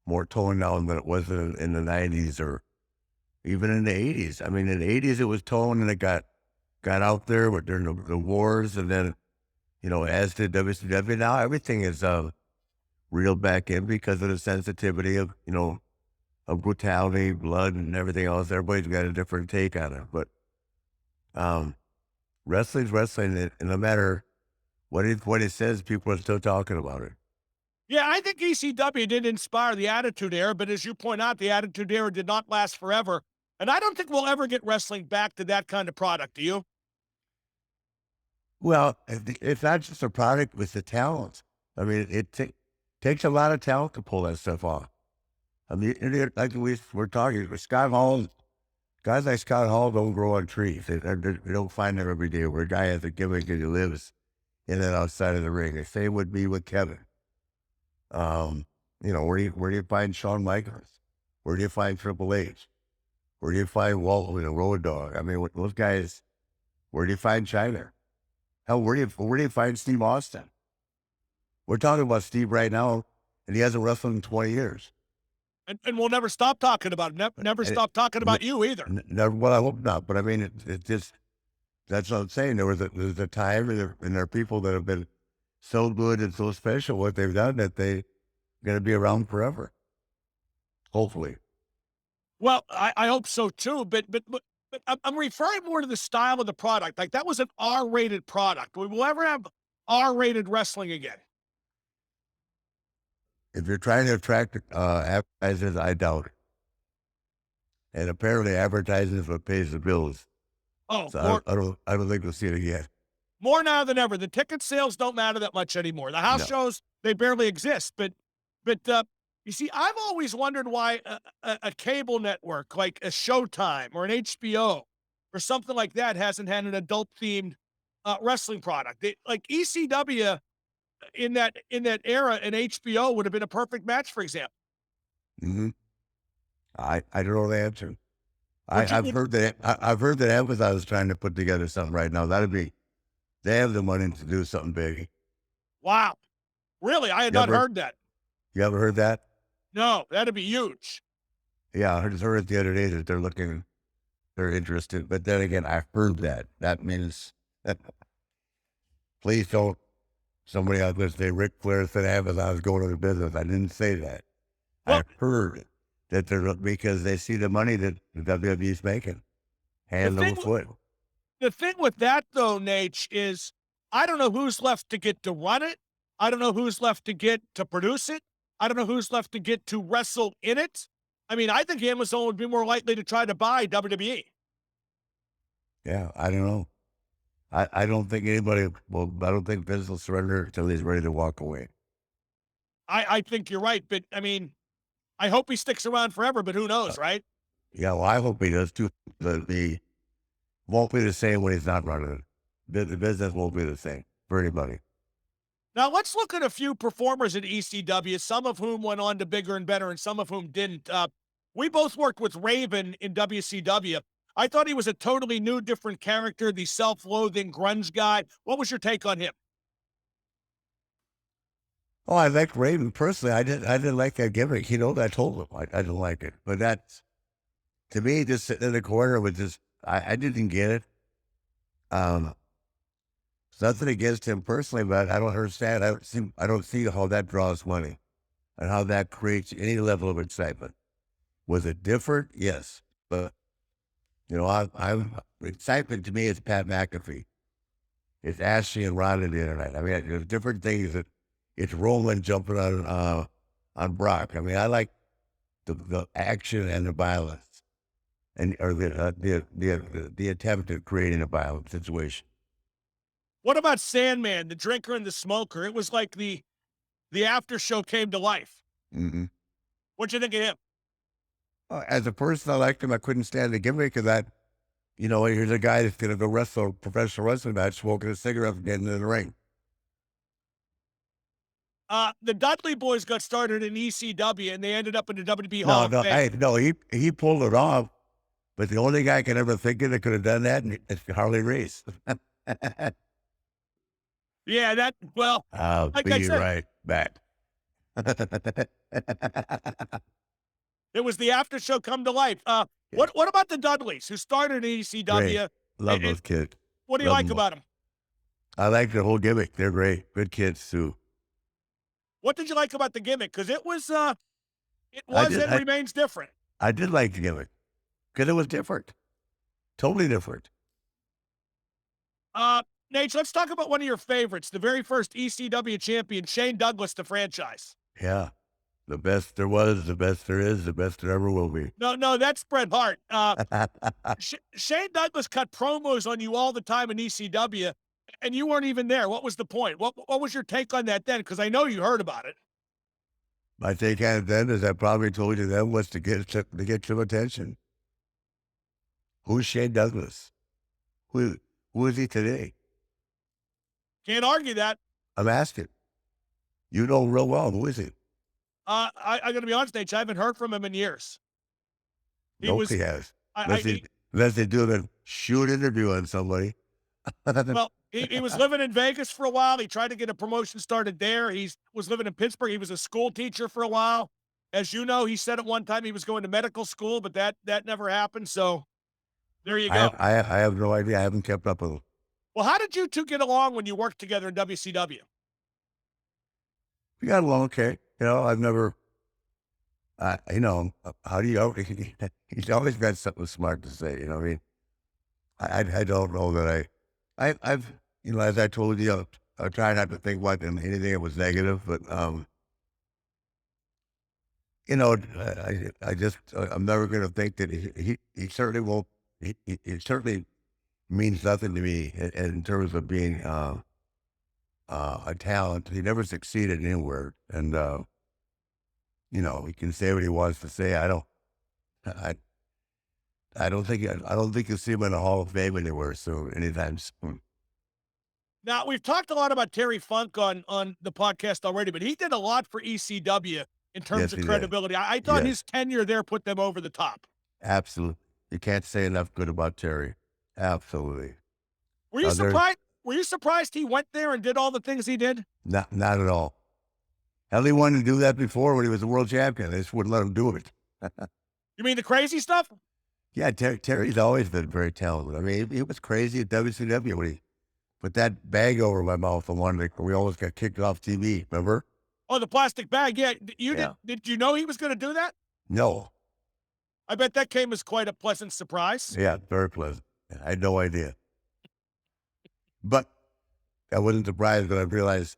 more toned down than it was in the 90s or even in the 80s. I mean, in the 80s it was toned and it got out there during the wars, and then, you know, as did WCW. Now everything is reeled back in because of the sensitivity of, you know, of brutality, blood, and everything else. Everybody's got a different take on it, but wrestling's wrestling, and no matter what it says, people are still talking about it. Yeah, I think ECW did inspire the Attitude Era, but as you point out, the Attitude Era did not last forever. And I don't think we'll ever get wrestling back to that kind of product. Do you? Well, it's not just a product with the talent. I mean, it takes a lot of talent to pull that stuff off. I mean, like we're talking with Scott Hall, guys like Scott Hall don't grow on trees. They don't find them every day, where a guy has a gimmick and he lives in and outside of the ring. The same would be with Kevin. You know, where do you find Shawn Michaels? Where do you find Triple H? Where do you find Walt, you know, Road Dogg? I mean, those guys, where do you find China? Hell, where do you find Steve Austin? We're talking about Steve right now, and he hasn't wrestled in 20 years. And we'll never stop talking about it. Never stop talking about you either. Never, well, I hope not. But I mean, it's just That's what I'm saying. There's a time, and there are people that have been so good and so special what they've done that they're going to be around forever. Hopefully. Well, I hope so too, but I'm referring more to the style of the product. Like that was an R-rated product. We will ever have R-rated wrestling again. If you're trying to attract advertisers, I doubt it. And apparently advertising is what pays the bills. Oh, So I don't think we'll see it again. more now than ever. The ticket sales don't matter that much anymore. The house No. shows, they barely exist. But you see, I've always wondered why a cable network like a Showtime or an HBO or something like that hasn't had an adult-themed wrestling product. Like ECW in that era, and HBO would have been a perfect match, for example. Mm-hmm. I don't know the answer. Would you- I've heard that Amazon is trying to put together something right now. They have the money to do something big. Wow. Really? I had not heard that. You ever heard that? No, that'd be huge. Yeah, I just heard it the other day that they're interested. But then again, I heard that. That means that please don't somebody out there say Ric Flair said Amazon's going into business. I didn't say that. Well, I heard that because they see the money that the WWE's making. Hand over foot. The thing with that, though, Nate, is I don't know who's left to get to run it. I don't know who's left to get to produce it. I don't know who's left to get to wrestle in it. I mean, I think Amazon would be more likely to try to buy WWE. Yeah, I don't know. I don't think anybody I don't think Vince will surrender until he's ready to walk away. I think you're right, but I mean, I hope he sticks around forever, but who knows, right? Yeah, well, I hope he does too. The won't be the same when he's not running it. The business won't be the same for anybody. Now, let's look at a few performers at ECW, some of whom went on to bigger and better, and some of whom didn't. We both worked with Raven in WCW. I thought he was a totally new, different character, the self-loathing grunge guy. What was your take on him? Oh, I liked Raven personally. I didn't like that gimmick. You know, I told him I didn't like it. But that's, to me, just sitting in the corner was just, I didn't get it. It's nothing against him personally, but I don't understand. I don't see how that draws money and how that creates any level of excitement. Was it different? Yes. But, you know, excitement to me is Pat McAfee. It's Ashley and Ron on the internet. I mean, there's different things that it's Roman jumping on Brock. I mean, I like the action and the violence, or the attempt at creating a violent situation. What about Sandman, the drinker and the smoker? It was like the after show came to life. Mm-hmm. What'd you think of him? As a person, I liked him. I couldn't stand the gimmick of that. You know, here's a guy that's going to go wrestle a professional wrestling match, smoking a cigarette and getting in the ring. The Dudley Boys got started in ECW, and they ended up in the WWE Hall of Fame. He pulled it off, but the only guy I can ever think of that could have done that is Harley Race. Yeah, well, I'll like be I said, right back. it was the after show come to life. What about the Dudleys, who started in ECW? Great. Love those kids. What do you like about them? I like the whole gimmick. They're great. Good kids, too. What did you like about the gimmick? Because it was and remains different. I did like the gimmick because it was different. Totally different. Nate, let's talk about one of your favorites, the very first ECW champion, Shane Douglas, the franchise. Yeah. The best there was, the best there is, the best there ever will be. No, that's Bret Hart. Shane Douglas cut promos on you all the time in ECW, and you weren't even there. What was the point? What was your take on that then? Because I know you heard about it. My take on it then is I probably told you then was to get some attention. Who's Shane Douglas? Who is he today? Can't argue that. I'm asking. You know real well. Who is he? I got to be honest, Nate, I haven't heard from him in years. He has. Unless they do a shoot interview on somebody. Well, he was living in Vegas for a while. He tried to get a promotion started there. He was living in Pittsburgh. He was a school teacher for a while. As you know, he said at one time he was going to medical school, but that never happened. So there you go. I have no idea. I haven't kept up with him. Well, how did you two get along when you worked together in WCW? We got along okay. You know, I've never, how do you, he's always got something smart to say, you know what I mean? I don't know that I've, as I told you, I try not to think about anything that was negative, but, I'm never going to think that he certainly won't, he certainly means nothing to me in terms of being, a talent. He never succeeded anywhere. And, he can say what he wants to say. I, I don't think you'll see him in the Hall of Fame anywhere soon, anytime soon. Now, we've talked a lot about Terry Funk on the podcast already, but he did a lot for ECW in terms Yes, of he did. credibility. I thought Yes, his tenure there put them over the top. absolutely. You can't say enough good about Terry. Absolutely. Were you There's surprised? Were you surprised he went there and did all the things he did? not at all. Hell, he wanted to do that before when he was a world champion. They just wouldn't let him do it. You mean the crazy stuff? Yeah, Terry's always been very talented. I mean, he was crazy at WCW when he put that bag over my mouth and we almost got kicked off TV, remember? Oh, the plastic bag. Yeah. Yeah. Did you know he was going to do that? No. I bet that came as quite a pleasant surprise. Yeah, very pleasant. I had no idea. But I wasn't surprised when I realized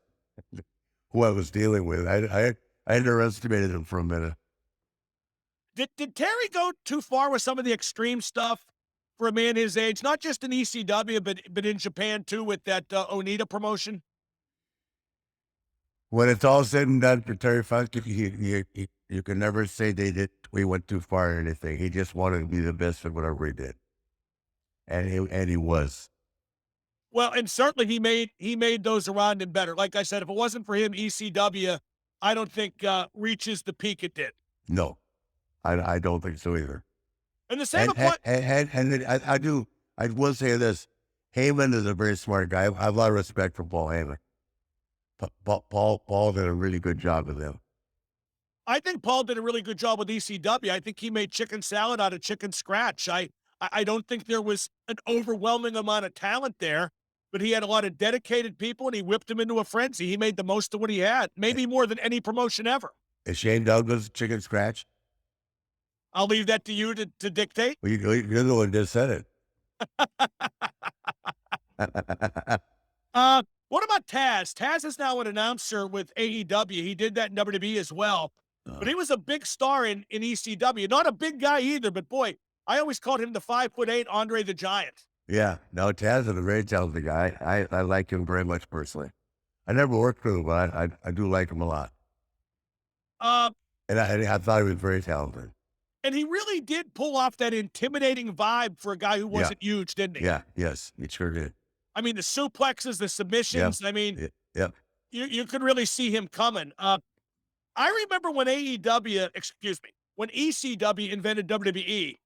who I was dealing with. I underestimated him for a minute. Did Terry go too far with some of the extreme stuff for a man his age? Not just in ECW, but in Japan too, with that Onita promotion. When it's all said and done for Terry Funk, you can never say we went too far or anything. He just wanted to be the best at whatever he did, and he was. Well, and certainly he made those around him better. Like I said, if it wasn't for him, ECW, I don't think reaches the peak it did. No, I don't think so either. And the same applies. I will say this: Heyman is a very smart guy. I have a lot of respect for Paul Heyman. Paul did a really good job with him. I think Paul did a really good job with ECW. I think he made chicken salad out of chicken scratch. I don't think there was an overwhelming amount of talent there, but he had a lot of dedicated people, and he whipped them into a frenzy. He made the most of what he had, maybe more than any promotion ever. Is Shane Douglas chicken scratch? I'll leave that to you to dictate. Well, you're the one that just said it. What about Taz? Taz is now an announcer with AEW. He did that in WWE as well. But he was a big star in ECW. Not a big guy either, but boy, I always called him the 5'8" Andre the Giant. Yeah, no, Taz is a very talented guy. I like him very much personally. I never worked with him, but I do like him a lot. And I thought he was very talented. And he really did pull off that intimidating vibe for a guy who wasn't huge, didn't he? Yeah, yes, he sure did. I mean, the suplexes, the submissions. I mean, you could really see him coming. I remember when when ECW invented WWE,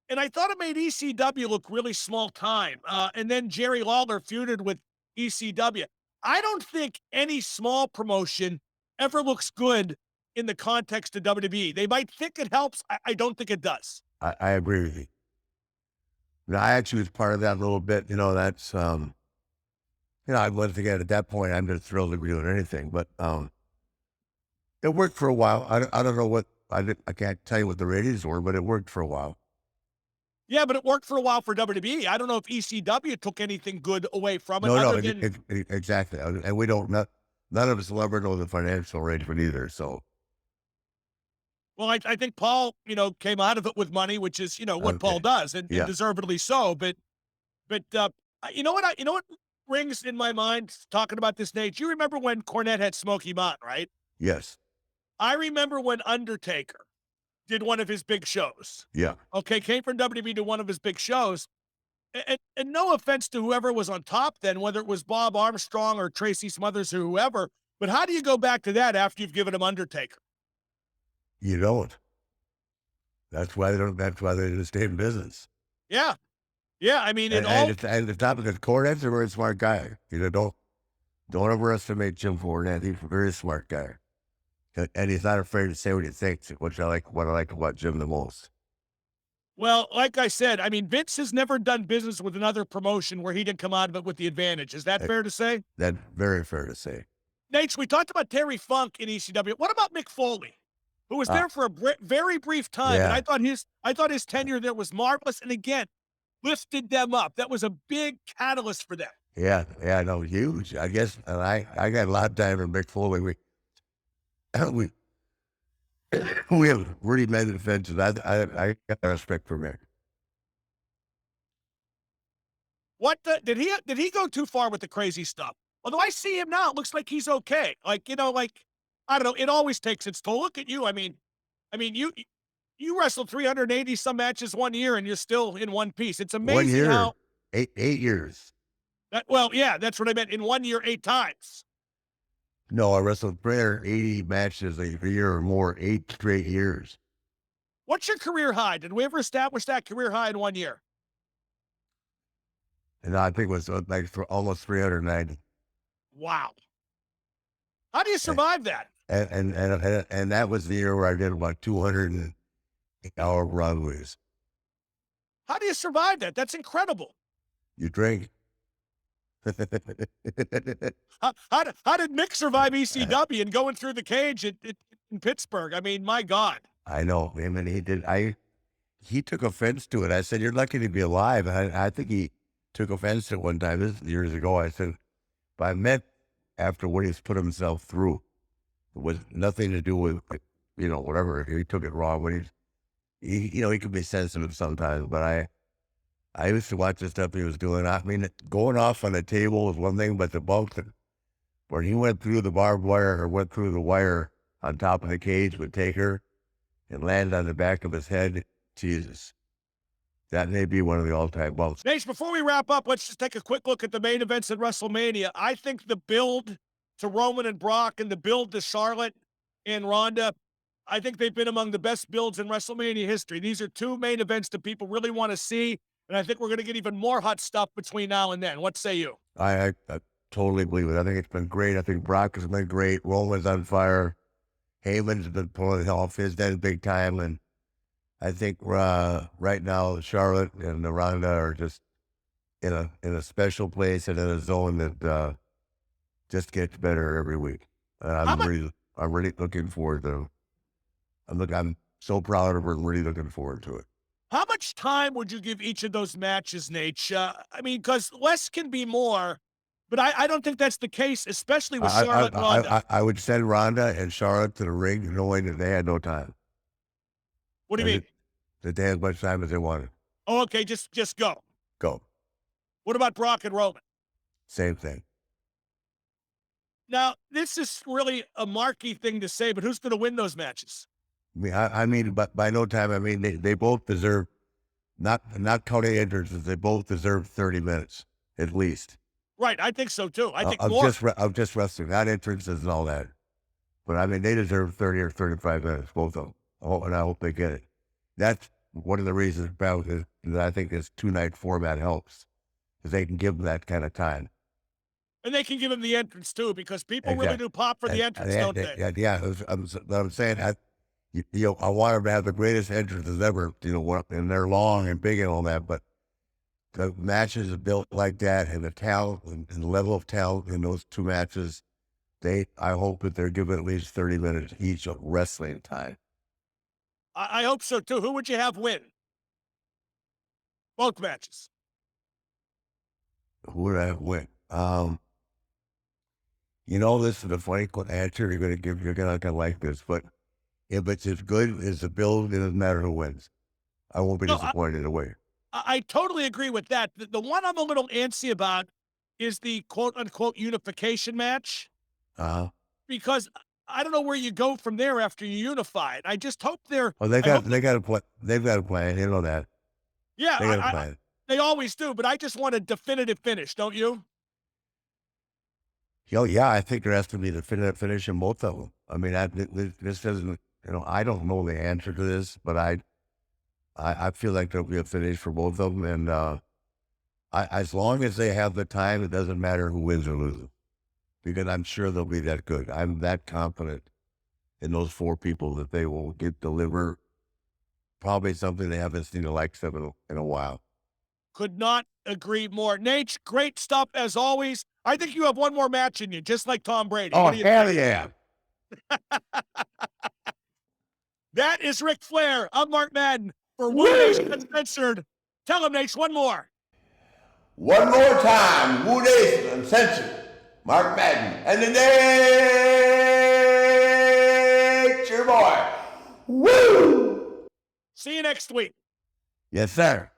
and I thought it made ECW look really small time. And then Jerry Lawler feuded with ECW. I don't think any small promotion ever looks good in the context of WWE. They might think it helps. I don't think it does. I agree with you. I actually was part of that a little bit. That's, once again, at that point, I'm just thrilled to be doing anything. But it worked for a while. I don't know what, I can't tell you what the ratings were, but it worked for a while. Yeah, but it worked for a while for WWE. I don't know if ECW took anything good away from it. No, exactly. And we don't, none of us will ever know the financial arrangement either. So. Well, I think Paul, came out of it with money, which is, what Paul does, and deservedly so. But you know what rings in my mind talking about this, Nate? You remember when Cornette had Smoky Mountain, right? Yes. I remember when Undertaker did one of his big shows. Yeah. Okay, came from WWE to one of his big shows. And no offense to whoever was on top then, whether it was Bob Armstrong or Tracy Smothers or whoever, but how do you go back to that after you've given him Undertaker? You don't. That's why they just stay in business. Yeah. Yeah, I mean, and the topic of Cornette's a very smart guy. Don't overestimate Jim Cornette. He's a very smart guy. And he's not afraid to say what he thinks, which I like about Jim the most. Well, like I said, I mean, Vince has never done business with another promotion where he didn't come out of it with the advantage. Is that Uh, fair to say? That's very fair to say. Nate, we talked about Terry Funk in ECW. What about Mick Foley, who was Uh, there for a very brief time, and yeah, I thought his tenure there was marvelous, and again, lifted them up. That was a big catalyst for them. yeah, no, huge. I guess, and I got a lot of time for Mick Foley. We, we have really made offenses. I got respect for Mick. Did he go too far with the crazy stuff? Although I see him now, it looks like he's okay. Like, like I don't know, it always takes its toll. Look at you. I mean, you wrestled 380 some matches 1 year and you're still in one piece. It's 1 amazing year, how 8 years. yeah, that's what I meant. In 1 year, 8 times. No, I wrestled 380 matches a year or more, 8 straight years. What's your career high? Did we ever establish that career high in 1 year? And I think it was like for almost 390. Wow. How do you And, survive that? and that was the year where I did about 200-hour runways. How do you survive that? That's incredible. You drink. How did Mick survive ECW and going through the cage in Pittsburgh? I mean, my God. I know. I mean, he took offense to it. I said, "You're lucky to be alive." I think he took offense to it one time. This is years ago. I said, but I meant after what he's put himself through, it was nothing to do with, whatever. If he took it wrong, when he could be sensitive sometimes, but I used to watch the stuff he was doing. I mean, going off on the table was one thing, but the bulk that, when he went through the barbed wire or went through the wire on top of the cage with Taker and landed on the back of his head, Jesus. That may be one of the all-time bumps. Nate, before we wrap up, let's just take a quick look at the main events at WrestleMania. I think the build to Roman and Brock and the build to Charlotte and Ronda, I think they've been among the best builds in WrestleMania history. These are two main events that people really want to see, and I think we're going to get even more hot stuff between now and then. What say you? I totally believe it. I think it's been great. I think Brock has been great. Roman's on fire. Heyman's been pulling off his end big time, and I think right now Charlotte and Ronda are just in a special place and in a zone that just gets better every week. I'm really looking forward to. I'm so proud of her and really looking forward to it. How much time would you give each of those matches, Nate? I mean, because less can be more, but I don't think that's the case, especially with Charlotte and Ronda. I would send Ronda and Charlotte to the ring knowing that they had no time. What do you mean? That they had as much time as they wanted. Oh, okay, just go. Go. What about Brock and Roman? Same thing. Now, this is really a marquee thing to say, but who's going to win those matches? I mean, but by no time, I mean, they both deserve, not counting entrances, they both deserve 30 minutes, at least. Right, I think so, too. I think more. Of just wrestling, not entrances and all that. But, I mean, they deserve 30 or 35 minutes, both of them. And I hope they get it. That's one of the reasons about it, that I think this 2-night format helps, because they can give them that kind of time. And they can give him the entrance, too, because people really do pop for the entrance, don't they? Yeah, I'm saying, I want them to have the greatest entrances ever, and they're long and big and all that, but the matches are built like that, and the talent and the level of talent in those two matches, I hope that they're given at least 30 minutes each of wrestling time. I hope so, too. Who would you have win? Both matches. Who would I have win? This is a funny answer you're going to give. You're not going to like this, but if it's as good as the build, it doesn't matter who wins. I won't be disappointed in a way. I totally agree with that. The one I'm a little antsy about is the quote-unquote unification match. Because I don't know where you go from there after you unify it. I just hope they're... Well, they've got a plan. You know that. Yeah, they got a plan. They always do, but I just want a definitive finish, don't you? Yeah, I think there has to be a definitive finish in both of them. I mean, this doesn't, I don't know the answer to this, but I feel like there'll be a finish for both of them. And as long as they have the time, it doesn't matter who wins or loses, because I'm sure they'll be that good. I'm that confident in those four people that they will deliver probably something they haven't seen the likes of in a while. Could not agree more. Nate, great stuff as always. I think you have one more match in you, just like Tom Brady. Oh, What do you hell think? yeah. That is Ric Flair. I'm Mark Madden for Woo Nation Uncensored. Tell him, Nate, one more. One more time, Woo Nation Uncensored. Mark Madden and the Nature Boy. Woo! See you next week. Yes, sir.